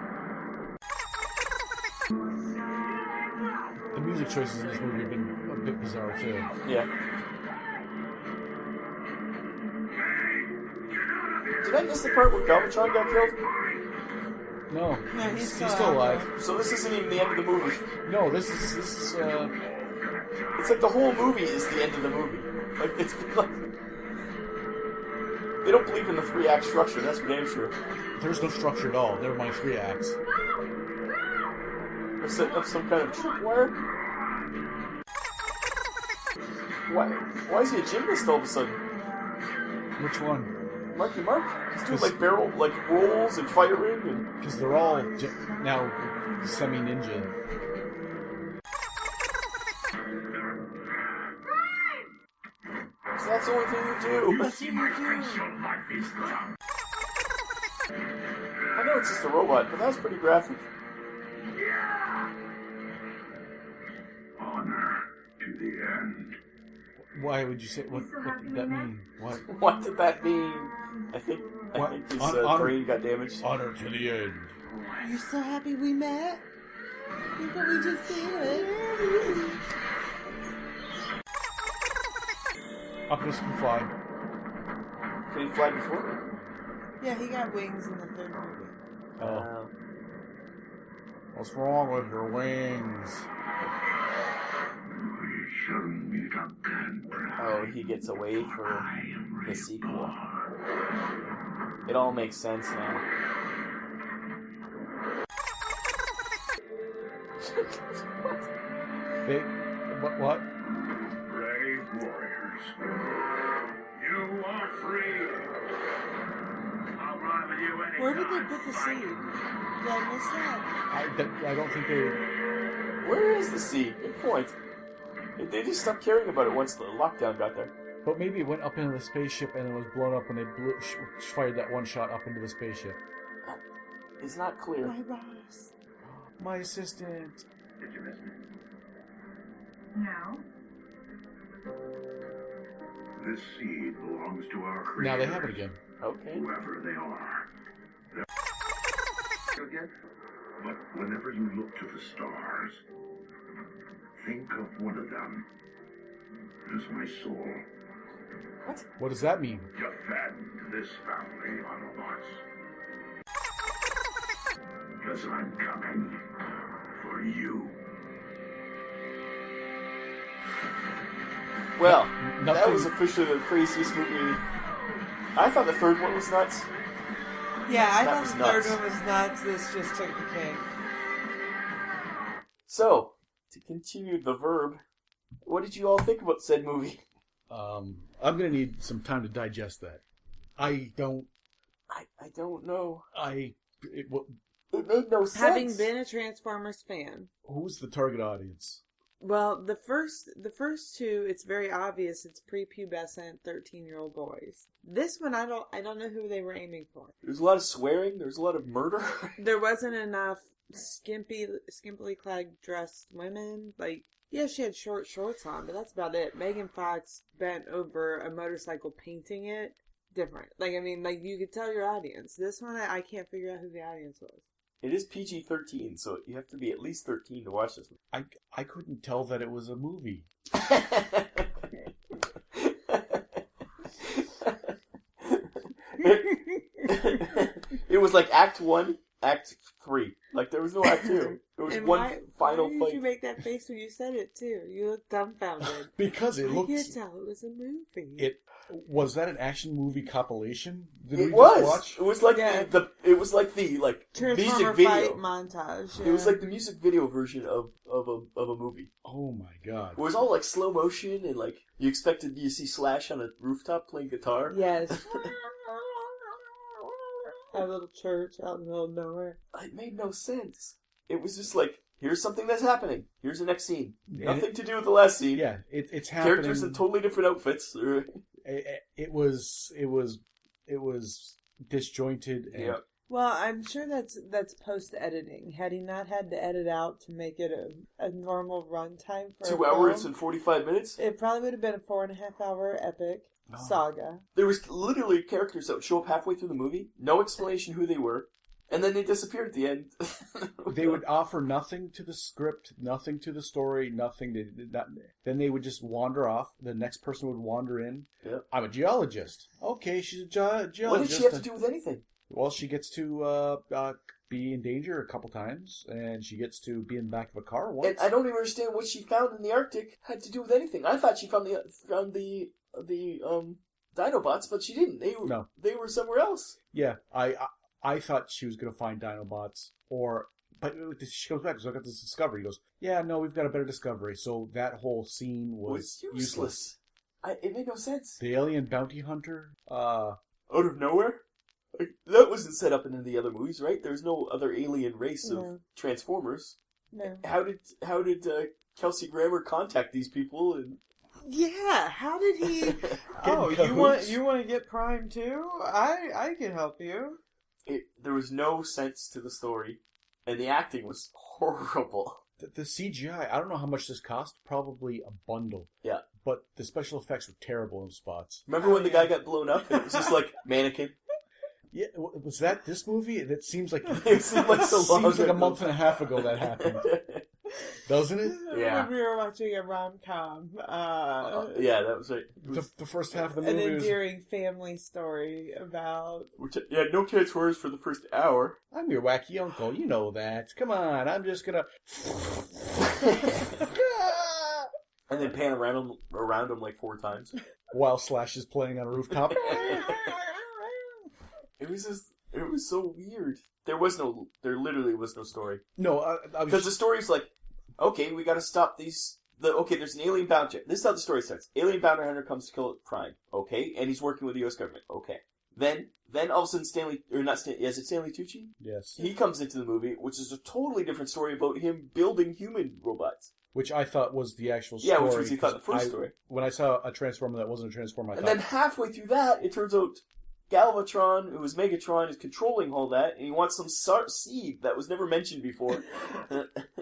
The music choices in this movie have been a bit bizarre, too. Yeah. Did I miss the part where Galvatron got killed? No. No, he's still still alive. So this isn't even the end of the movie. No, this is It's like the whole movie is the end of the movie. Like, it's like... They don't believe in the 3-act structure, that's for damn sure. There's no structure at all. Never mind 3 acts. They're setting up some kind of tripwire? Why is he a gymnast all of a sudden? Which one? Marky Mark? He's doing like barrel, like rolls and firing and... Because they're all now semi-ninja. So that's the only thing you do. That's what you do. I know it's just a robot, but that was pretty graphic. Honor to the end. Why would you say... What did that mean? What? What did that mean? I think his brain got damaged. Honor to the end. You so happy we met? Look what we just did. Optimus can fly. Can he fly before? Yeah, he got wings in the 3rd movie. Oh. What's wrong with your wings? We shall meet again, bride. Oh, he gets away for the sequel. It all makes sense now. What? Brave warriors. You are free. I'll ride with you anytime. Where did they put the seed? Did I miss that? I don't think they... Where is the seed? Good point. They just stopped caring about it once the lockdown got there. But maybe it went up into the spaceship and it was blown up when they fired that one shot up into the spaceship. It's not clear. My Ross. My assistant. Did you miss me? No. This seed belongs to our creators. Now they have it again. Okay. Whoever they are. Again? But whenever you look to the stars, think of one of them as my soul. What does that mean? To fatten this family Autobots. Because I'm coming for you. Well, that Nothing- was officially the craziest movie. I thought the third one was nuts. Yeah, I That thought was the nuts. third one was nuts. This just took the cake. So, to continue the verb, what did you all think about said movie? I'm gonna need some time to digest that. I don't know. It made no sense. Having been a Transformers fan, who's the target audience? well, the first two, it's very obvious it's prepubescent 13-year-old boys. This one, I don't know who they were aiming for. There's a lot of swearing. There's a lot of murder. There wasn't enough skimpily clad dressed women. Like, yeah, she had short shorts on, but that's about it. Megan Fox bent over a motorcycle painting it. Different. Like, I mean, like, you could tell your audience. This one, I can't figure out who the audience was. It is PG-13, so you have to be at least 13 to watch this one. I couldn't tell that it was a movie. It was like Act 1, Act 3. Like, there was no Act 2. It was And one final why fight. did you make that face when you said it, too? You looked dumbfounded. Because it looked... I can't tell. It was a movie. Was that an action movie compilation? Did It we was. just watch? It was like it was like the Transformer music video fight montage. Yeah. It was like the music video version of a movie. Oh my god! It was all like slow motion and like you expected you see Slash on a rooftop playing guitar. Yes. A little church out in the middle of nowhere. It made no sense. It was just like, here's something that's happening. Here's the next scene. Nothing to do with the last scene. Yeah, it's happening. Characters in totally different outfits. It was disjointed. And Yeah. Well, I'm sure that's post editing. Had he not had to edit out to make it a normal runtime for 2 hours and 45 minutes. It probably would have been a 4.5-hour epic saga. There was literally characters that would show up halfway through the movie, no explanation who they were, and then they disappeared at the end. They would offer nothing to the script, nothing to the story, nothing. Then they would just wander off. The next person would wander in. Yep. I'm a geologist. Okay, she's a geologist. What did she have to do with anything? Well, she gets to be in danger a couple times, and she gets to be in the back of a car once. And I don't even understand what she found in the Arctic had to do with anything. I thought she found the Dinobots, but she didn't. They were somewhere else. Yeah, I thought she was going to find Dinobots, but she comes back, so I got this discovery. He goes, yeah, no, we've got a better discovery. So that whole scene was useless. It made no sense. The alien bounty hunter, out of nowhere? Like, that wasn't set up in any of the other movies, right? There's no other alien race of Transformers. No. How did Kelsey Grammer contact these people? And yeah, how did he? You want to get Prime too? I can help you. There was no sense to the story, and the acting was horrible. The CGI, I don't know how much this cost. Probably a bundle. Yeah. But the special effects were terrible in spots. Remember when the guy got blown up and it was just like mannequin? Yeah, was that this movie? That seems like it seems like so long seems like a ago. month and a half ago that happened. Doesn't it? Yeah. When we were watching a rom-com. Yeah, that was right. The first half of the An movie was... endearing family story about... Yeah, no Transformers for the first hour. I'm your wacky uncle, you know that. Come on, I'm just gonna... And then pan around him like 4 times. While Slash is playing on a rooftop. It was so weird. There literally was no story. No, because the story's like, okay, we got to stop these. There's an alien bounty. This is how the story starts. Alien bounty hunter comes to kill Prime. Okay, and he's working with the U.S. government. Okay, then all of a sudden Stanley Tucci? Yes. He comes into the movie, which is a totally different story about him building human robots. Which I thought was the actual story. Yeah, which was the first story. When I saw a Transformer that wasn't a Transformer, I thought... And then halfway through that, it turns out Galvatron, who is Megatron, is controlling all that, and he wants some seed that was never mentioned before.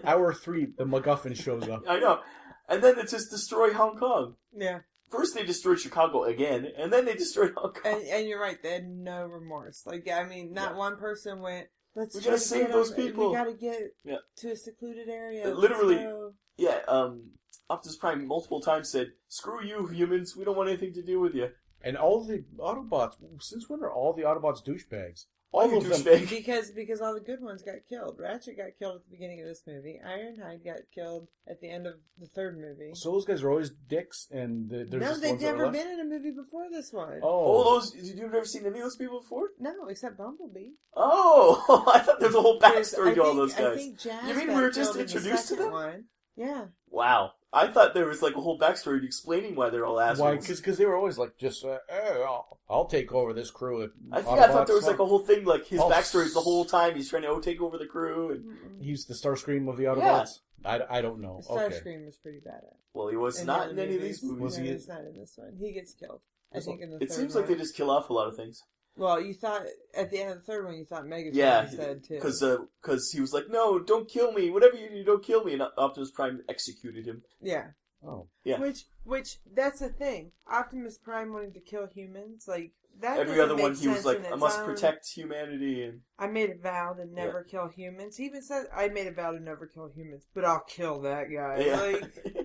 Hour 3, the MacGuffin shows up. I know. And then they just destroy Hong Kong. Yeah. First they destroyed Chicago again, and then they destroyed Hong Kong. And you're right, they had no remorse. Like, I mean, not one person went, we gotta save those people. We gotta get to a secluded area. Literally, yeah, Optimus Prime multiple times said, "Screw you, humans. We don't want anything to do with you." And all the Autobots. Since when are all the Autobots douchebags? All All of them. douchebag. Because all the good ones got killed. Ratchet got killed at the beginning of this movie. Ironhide got killed at the end of the third movie. So those guys are always dicks, and they're No, just they've ones that are never left? been in a movie before this one. Oh, those. You've never seen any of those people before? No, except Bumblebee. Oh, I thought there was a whole backstory to all those I guys. think Jazz You mean got we were just killed in the introduced to second them? one. Yeah. Wow. I thought there was like a whole backstory explaining why they're all assholes. Why? Because they were always like, just, I'll take over this crew. I thought there was like a whole thing, like his Oh, backstory is the whole time he's trying to take over the crew. And... He's the Starscream of the Autobots? I don't know. Starscream was pretty bad at. Well, he was not in any of these movies. Was he? He's not in this one. He gets killed. I think in the It third seems one. like they just kill off a lot of things. Well, you thought at the end of the third one, you thought Megatron Yeah, said too. because he was like, "No, don't kill me. Whatever you do, don't kill me." And Optimus Prime executed him. Yeah. Oh. Yeah. Which that's the thing. Optimus Prime wanting to kill humans, like that. Every doesn't other make one, he was sense like, in "I its must own- protect humanity." And I made a vow to never kill humans. He even said, "I made a vow to never kill humans, but I'll kill that guy." yeah. Like,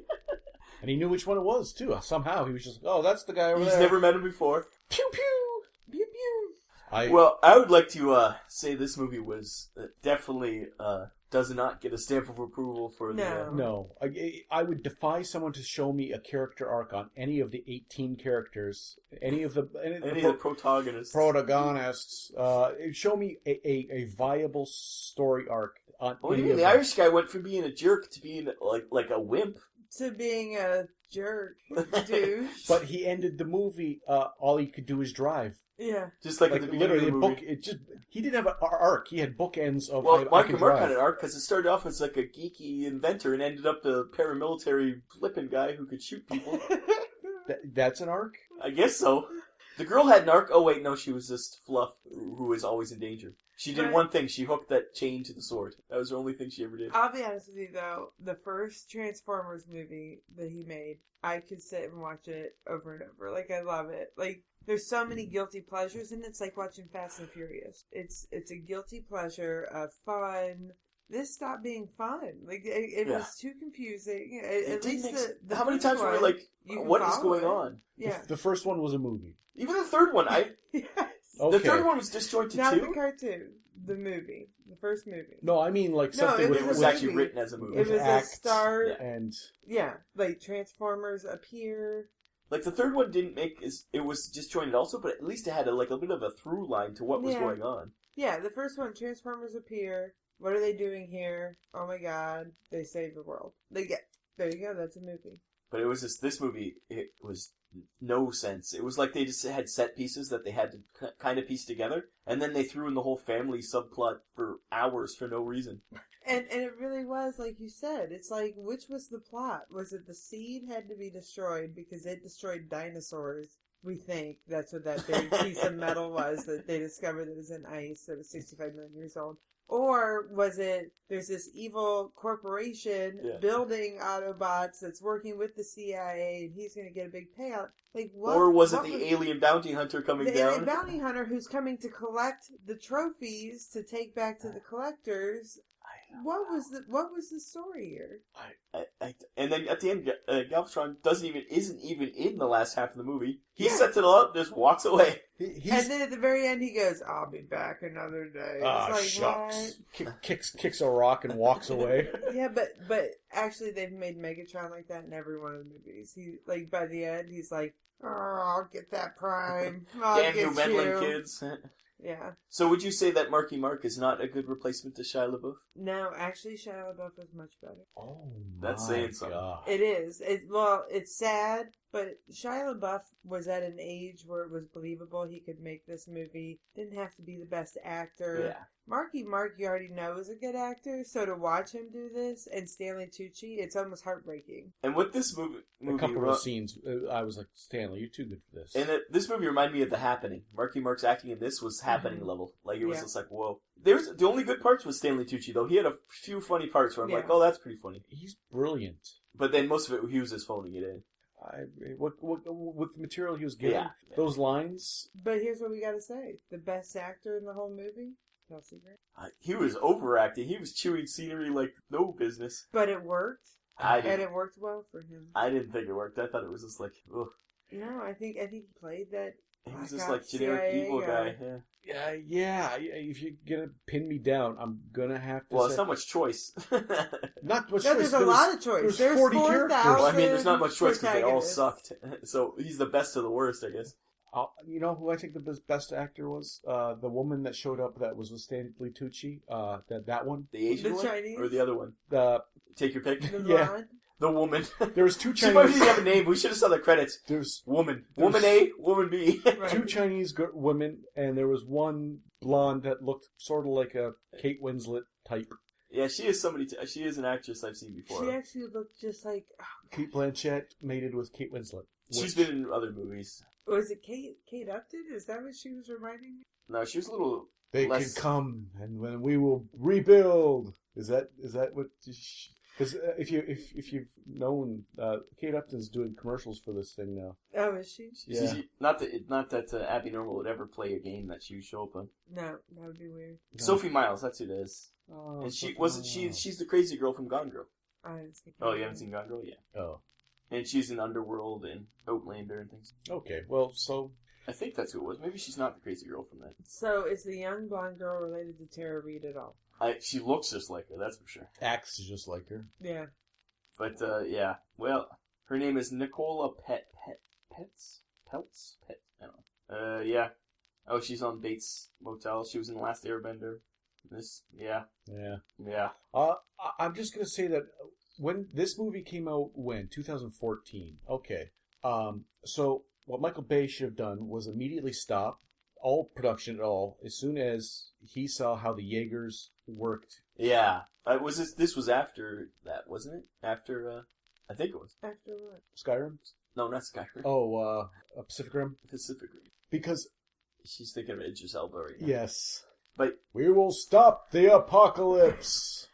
And he knew which one it was, too. Somehow he was just like, oh, that's the guy over he's there. never met him before. Pew pew! pew pew. Well, I would like to say this movie was definitely does not get a stamp of approval for the. No. I would defy someone to show me a character arc on any of the 18 characters, any of the protagonists. Show me a viable story arc on What do any you mean? of The them. Irish guy went from being a jerk to being like a wimp. To being a jerk, dude. But he ended the movie, all he could do is drive. Yeah. Just like at the beginning literally, of the movie. he didn't have an arc. He had bookends of. Well, I Mark can and Mark drive. had an arc because it started off as like a geeky inventor and ended up the paramilitary flipping guy who could shoot people. That's an arc? I guess so. The girl had an arc. Oh wait, no, she was just Fluff, who was always in danger. She did one thing. She hooked that chain to the sword. That was the only thing she ever did. I'll be honest with you though, the first Transformers movie that he made, I could sit and watch it over and over. Like, I love it. Like, there's so many guilty pleasures, and it's like watching Fast and Furious. It's a guilty pleasure of fun. This stopped being fun. Like, it was too confusing. At least the how many first times were we one, like, you can what is follow going it. on? Yeah. The first one was a movie. Even the third one, Yes. The third one was disjointed Not too. the cartoon. The movie. The first movie. No, I mean like something it was actually written as a movie. It was a start. And like Transformers appear. Like the third one didn't make it was disjointed also, but at least it had a bit of a through line to what was going on. Yeah, the first one, Transformers appear. What are they doing here? Oh my god, they save the world. There you go, that's a movie. But it was this movie, it was no sense. It was like they just had set pieces that they had to kind of piece together, and then they threw in the whole family subplot for hours for no reason. And it really was, like you said, it's like, which was the plot? Was it the seed had to be destroyed because it destroyed dinosaurs? We think that's what that big piece of metal was that they discovered that was in ice that was 65 million years old. Or was it, there's this evil corporation building Autobots that's working with the CIA and he's going to get a big payout? Like, what? Or was it the alien bounty hunter coming down? The alien bounty hunter who's coming to collect the trophies to take back to the collectors. What was the story here? And then at the end, Galvatron isn't even in the last half of the movie. He sets it all up, just walks away. And then at the very end, he goes, "I'll be back another day." It's like, shucks! Kicks a rock and walks away. Yeah, but actually, they've made Megatron like that in every one of the movies. He by the end, he's like, "Oh, I'll get that Prime. Damn you, meddling kids." Yeah. So would you say that Marky Mark is not a good replacement to Shia LaBeouf? No, actually, Shia LaBeouf is much better. Oh, that's saying something. It is. It's sad, but Shia LaBeouf was at an age where it was believable he could make this movie. Didn't have to be the best actor. Yeah. Marky Mark, you already know, is a good actor, so to watch him do this, and Stanley Tucci, it's almost heartbreaking. And with this movie a couple of scenes, I was like, Stanley, you're too good for this. And this movie reminded me of The Happening. Marky Mark's acting in this was Happening level. Like, it was just like, whoa. The only good parts was Stanley Tucci, though. He had a few funny parts where I'm like, oh, that's pretty funny. He's brilliant. But then most of it, he was just phoning it in. With the material he was given, those lines. But here's what we gotta say. The best actor in the whole movie, Kelsey Grammer. He was overacting. He was chewing scenery like no business. But it worked. And it worked well for him. I didn't think it worked. I thought it was just like, ugh. No, I think he played that. He was just like generic CIA evil guy. Yeah. If you're gonna pin me down, I'm gonna have to. Well, it's not much choice. Not much No, choice. there's a lot of choice. There's 40 characters. Well, I mean, there's not much choice because they all protagonists. sucked. So he's the best of the worst, I guess. You know who I think the best actor was? The woman that showed up that was with Stanley Tucci. That one. The Asian The one Chinese? or the other one? Take your pick. The Yeah. blonde? The woman. There was two She probably Chinese. didn't have a name. We should have saw the credits. There's Woman A, woman B. Right. two Chinese women, and there was one blonde that looked sort of like a Kate Winslet type. Yeah, she is somebody. She is an actress I've seen before. She actually looked just like. Kate Blanchett mated with Kate Winslet. She's been in other movies. Was it Kate Upton? Is that what she was reminding me? No, she was a little. They less... can come, and when we will rebuild. Is that what? Because if you've known, Kate Upton's doing commercials for this thing now. Oh, is she? Yeah. Not that Abby Normal would ever play a game that she would show up on. No, that would be weird. No. Sophie Miles, that's who it is. Oh, And she Sophie wasn't Miles. she's the crazy girl from Gone Girl. I haven't seen Oh, you haven't seen Gone Girl? Yeah. Oh, And she's in Underworld and Outlander and things. okay. Well, so I think that's who it was. Maybe she's not the crazy girl from that. So, is the young blonde girl related to Tara Reid at all? She looks just like her, that's for sure. acts just like her. Yeah. But, yeah. Well, her name is Nicola Peltz? I don't know. Yeah. Oh, she's on Bates Motel. She was in The Last Airbender. Yeah. I'm just gonna say that when this movie came out, 2014. Okay. So what Michael Bay should have done was immediately stop all production at all as soon as he saw how the Jaegers worked. Yeah. This was after that, wasn't it? After, I think it was. After what? Skyrim? No, not Skyrim. Oh, Pacific Rim? Pacific Rim. Because She's thinking of Idris Elba right now. yes, But we will stop the apocalypse.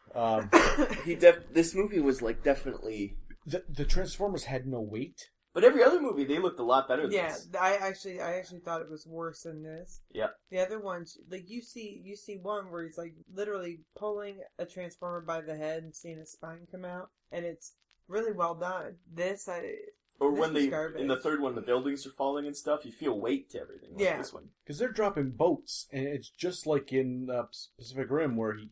This movie was like definitely. The Transformers had no weight. But every other movie, they looked a lot better than Yeah, this. I actually thought it was worse than this. Yeah. The other ones, like you see one where he's like literally pulling a Transformer by the head and seeing his spine come out, and it's really well done. Or This when was they, garbage. in the third one, the buildings are falling and stuff, you feel weight to everything. Like Yeah. This one. Because they're dropping boats, and it's just like in Pacific Rim where he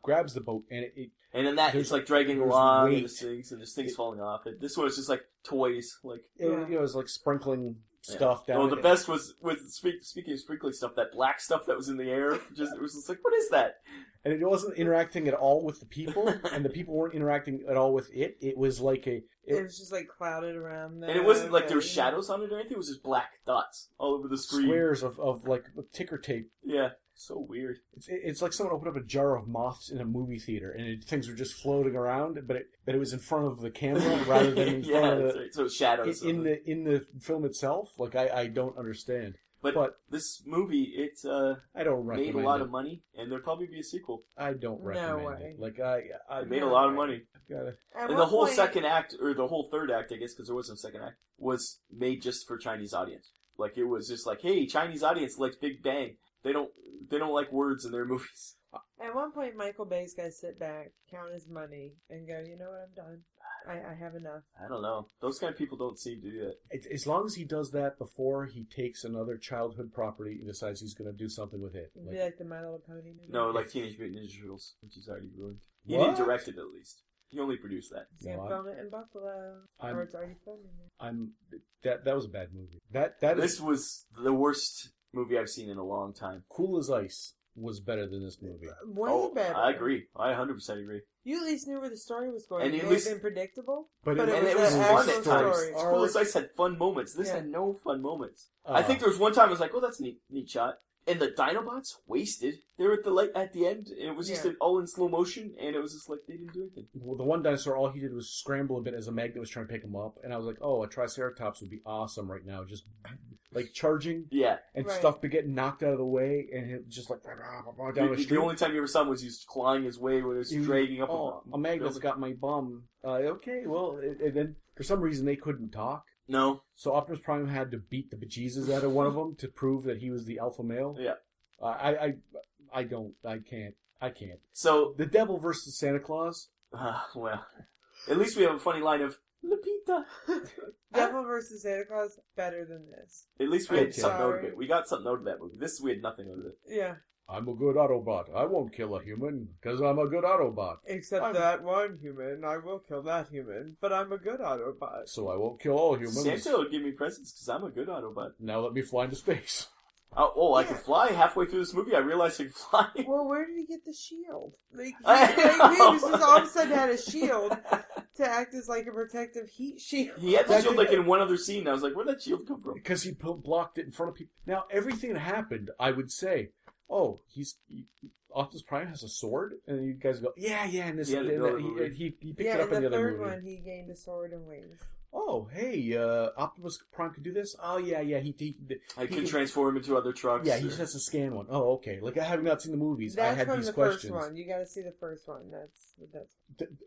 grabs the boat, and it And in that, There's- it's like dragging there's along, and weight. there's things falling off. This one is just like toys. Like, it was like sprinkling stuff down. Oh, the best was speaking of sprinkling stuff, that black stuff that was in the air. It was just like, what is that? And it wasn't interacting at all with the people, and the people weren't interacting at all with it. It was like it was just like clouded around there. And it wasn't like there were shadows on it or anything. It was just black dots all over the screen. squares of like ticker tape. Yeah, so weird. It's like someone opened up a jar of moths in a movie theater, and things were just floating around, but it was in front of the camera rather than in Yeah, front of that's the right. So shadows. in the film itself. Like I don't understand. But this movie, it I don't recommend made a lot it. of money, and there'll probably be a sequel. I don't recommend way. it. Like I It made a lot of money. gotta. At And one the whole point- second act, or the whole third act, I guess, because there was no second act, was made just for Chinese audience. Like, it was just like, hey, Chinese audience likes Big Bang. They don't like words in their movies. At one point, Michael Bay's got to sit back, count his money, and go, you know what, I'm done. I have enough. I don't know. Those kind of people don't seem to do that. As long as he does that before he takes another childhood property and decides he's going to do something with it. It'd be like the My Little Pony movie. No, like Teenage Mutant Ninja Turtles, which is already ruined. He What? didn't direct it, at least. He only produced that. He's gonna film it in Buffalo. Or it's already filming it. That was a bad movie. That This was the worst movie I've seen in a long time. Cool as Ice was better than this movie. Way better. I agree. I 100% agree. You at least knew where the story was going. And It at may least- have been predictable, But but it- it And was it was an fun actual at times. story. Cool as Ice had fun moments. This Yeah. had no fun moments. I think there was one time I was like, oh, that's a neat shot. And the Dinobots wasted. They were at the end, and it was just all in slow motion, and it was just like they didn't do anything. Well, the one dinosaur, all he did was scramble a bit as a magnet was trying to pick him up, and I was like, oh, a Triceratops would be awesome right now, just like charging, and Right. stuff be getting knocked out of the way, and it just like down the street. The only time you ever saw him was he was clawing his way when it was dragging up. a magnet's got my bum. Okay, well, and then for some reason they couldn't talk. No. So Optimus Prime had to beat the bejesus out of one of them to prove that he was the alpha male. Yeah. I can't. So The Devil versus Santa Claus. well, At least we have a funny line of Lupita. Devil vs. Santa Claus, better than this. At least we had I'm something out of sorry. it. We got something out of that movie. This, we had nothing out of it. Yeah. I'm a good Autobot. I won't kill a human, because I'm a good Autobot. Except that one human. I will kill that human, but I'm a good Autobot. So I won't kill all humans. Santa will give me presents because I'm a good Autobot. Now let me fly into space. I can fly. Halfway through this movie, I realized I could fly. Well, where did he get the shield? Like, he was just all of a sudden had a shield to act as like a protective heat shield. He had the shield like in one other scene. I was like, where'd that shield come from? Because he blocked it in front of people. Now, everything that happened, I would say, oh, Optimus Prime has a sword? And you guys go, yeah, and this, Yeah, he picked it up in the other movie. Yeah, in the third one, he gained a sword and wings. Oh, hey, Optimus Prime could do this? Oh, yeah, I can transform into other trucks. Yeah, he just has to scan one. Oh, okay. Like, I have not seen the movies. That's I had from these the questions. first one. You gotta see the first one. That's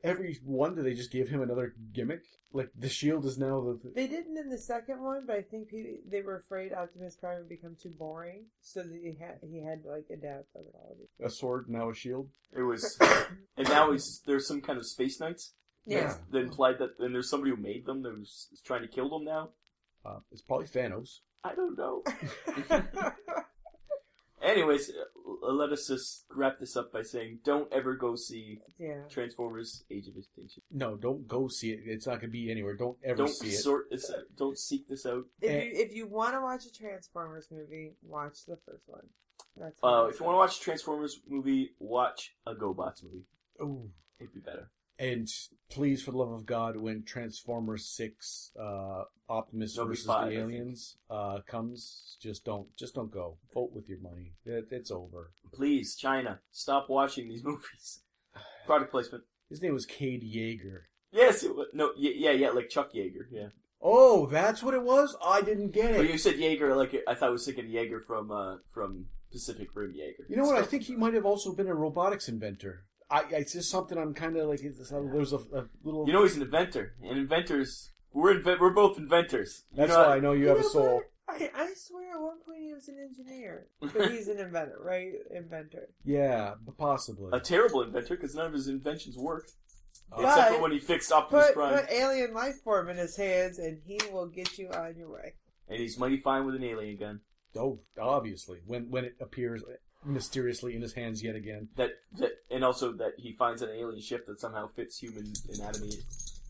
Every one, do they just give him another gimmick? Like, the shield is now the... They didn't in the second one, but I think they were afraid Optimus Prime would become too boring, so that he had to, like, adapt other qualities. A sword, now a shield? It was... and now there's some kind of space knights? Yeah. That implied that... And there's somebody who made them that was trying to kill them now? It's probably Thanos. I don't know. Anyways, let us just wrap this up by saying, don't ever go see Transformers: Age of Extinction. No, don't go see it. It's not going to be anywhere. Don't ever see it. Don't seek this out. If you want to watch a Transformers movie, watch the first one. That's if you want to watch a Transformers movie, watch a GoBots movie. Oh, it'd be better. And please, for the love of God, when Transformers 6, Optimus versus the Aliens comes, just don't go. Vote with your money. It's over. Please, China, stop watching these movies. Product placement. His name was Cade Yeager. Yes, it was. No, yeah, like Chuck Yeager, yeah. Oh, that's what it was? I didn't get it. But you said Yeager, like I thought I was thinking Yeager from Pacific Rim Yeager. You know what? I think he might have also been a robotics inventor. It's just something I'm kind of like. There's a little. You know, he's an inventor, and inventors. We're both inventors. That's why I know you have a soul. I swear, at one point he was an engineer, but he's an inventor, right? Inventor. Yeah, possibly a terrible inventor because none of his inventions worked, except for when he fixed Optimus Prime. Put alien life form in his hands, and he will get you on your way. And he's mighty fine with an alien gun. Oh, obviously, when it appears mysteriously in his hands yet again. And also that he finds an alien ship that somehow fits human anatomy,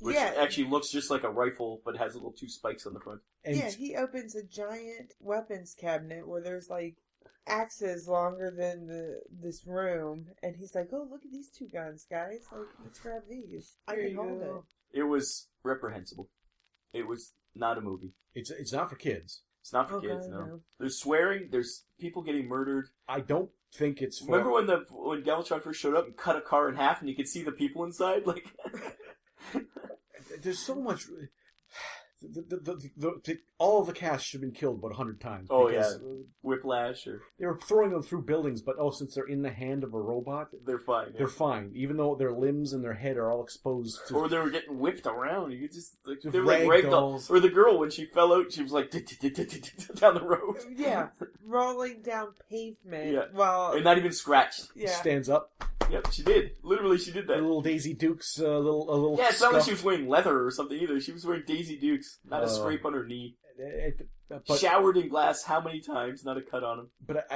which actually looks just like a rifle, but has little two spikes on the front. And he opens a giant weapons cabinet where there's like axes longer than this room, and he's like, "Oh, look at these two guns, guys! Like, let's grab these. I can hold it." It was reprehensible. It was not a movie. It's not for kids. It's not for kids, no. There's swearing. There's people getting murdered. I don't think it's for... Remember when Galvatron first showed up and cut a car in half and you could see the people inside? Like, there's so much... all of the cast should have been killed about 100 times. Oh, yeah. Whiplash or... They were throwing them through buildings, but since they're in the hand of a robot... They're fine. Yeah. They're fine, even though their limbs and their head are all exposed to... Or they were getting whipped around. You could just... Like, they were rag like dolls. Or the girl, when she fell out, she was like... down the road. Yeah. Rolling down pavement. Yeah. While... And not even scratched. Yeah. Stands up. Yep, she did. Literally, she did that. A little Daisy Dukes, a little. Yeah, it's not like she was wearing leather or something either. She was wearing Daisy Dukes, not a scrape on her knee. But, showered in glass how many times? Not a cut on him. But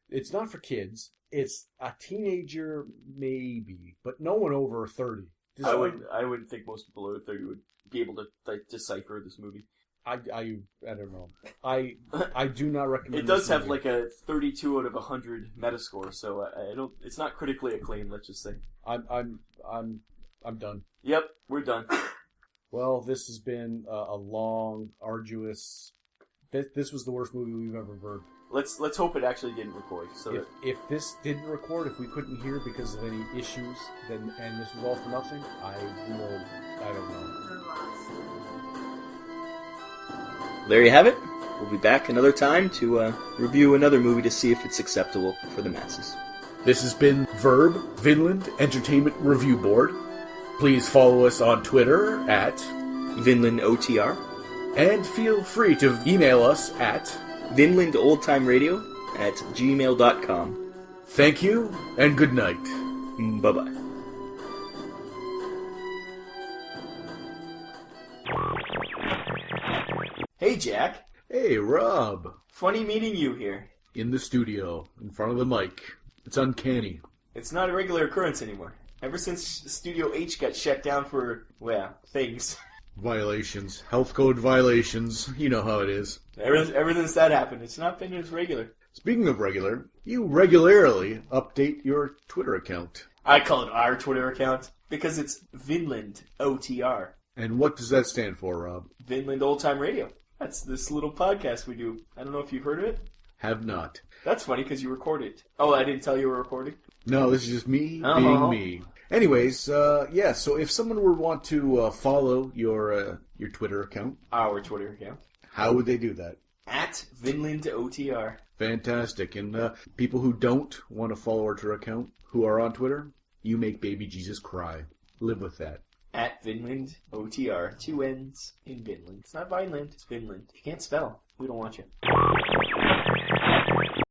it's not for kids. It's a teenager, maybe, but no one over 30. I wouldn't think most people over 30 would be able to decipher this movie. I don't know. I do not recommend. It does have like a 32 out of 100 Metascore, so I don't. It's not critically acclaimed. Let's just say. I'm done. Yep, we're done. Well, this has been a long, arduous. This was the worst movie we've ever heard. Let's hope it actually didn't record. So if this didn't record, if we couldn't hear because of any issues, and this was all for nothing, I don't know. There you have it. We'll be back another time to review another movie to see if it's acceptable for the masses. This has been Verb, Vinnland Entertainment Review Board. Please follow us on Twitter at VinlandOTR. And feel free to email us at VinlandOldTimeRadio@gmail.com. Thank you, and good night. Bye-bye. Hey, Jack. Hey, Rob. Funny meeting you here. In the studio, in front of the mic. It's uncanny. It's not a regular occurrence anymore. Ever since Studio H got shut down for, well, things. Violations. Health code violations. You know how it is. Ever since that happened, it's not been as regular. Speaking of regular, you regularly update your Twitter account. I call it our Twitter account because it's Vinnland OTR. And what does that stand for, Rob? Vinnland Old Time Radio. That's this little podcast we do. I don't know if you've heard of it. Have not. That's funny because you recorded it. Oh, I didn't tell you were recording? No, this is just me being me. Anyways, so if someone would want to follow your Twitter account. Our Twitter account. How would they do that? At Vinnland OTR. Fantastic. And people who don't want to follow our Twitter account, who are on Twitter, you make baby Jesus cry. Live with that. At Vinnland OTR. 2 N's in Vinnland. It's not Vineland, it's Vinnland. If you can't spell, we don't want you.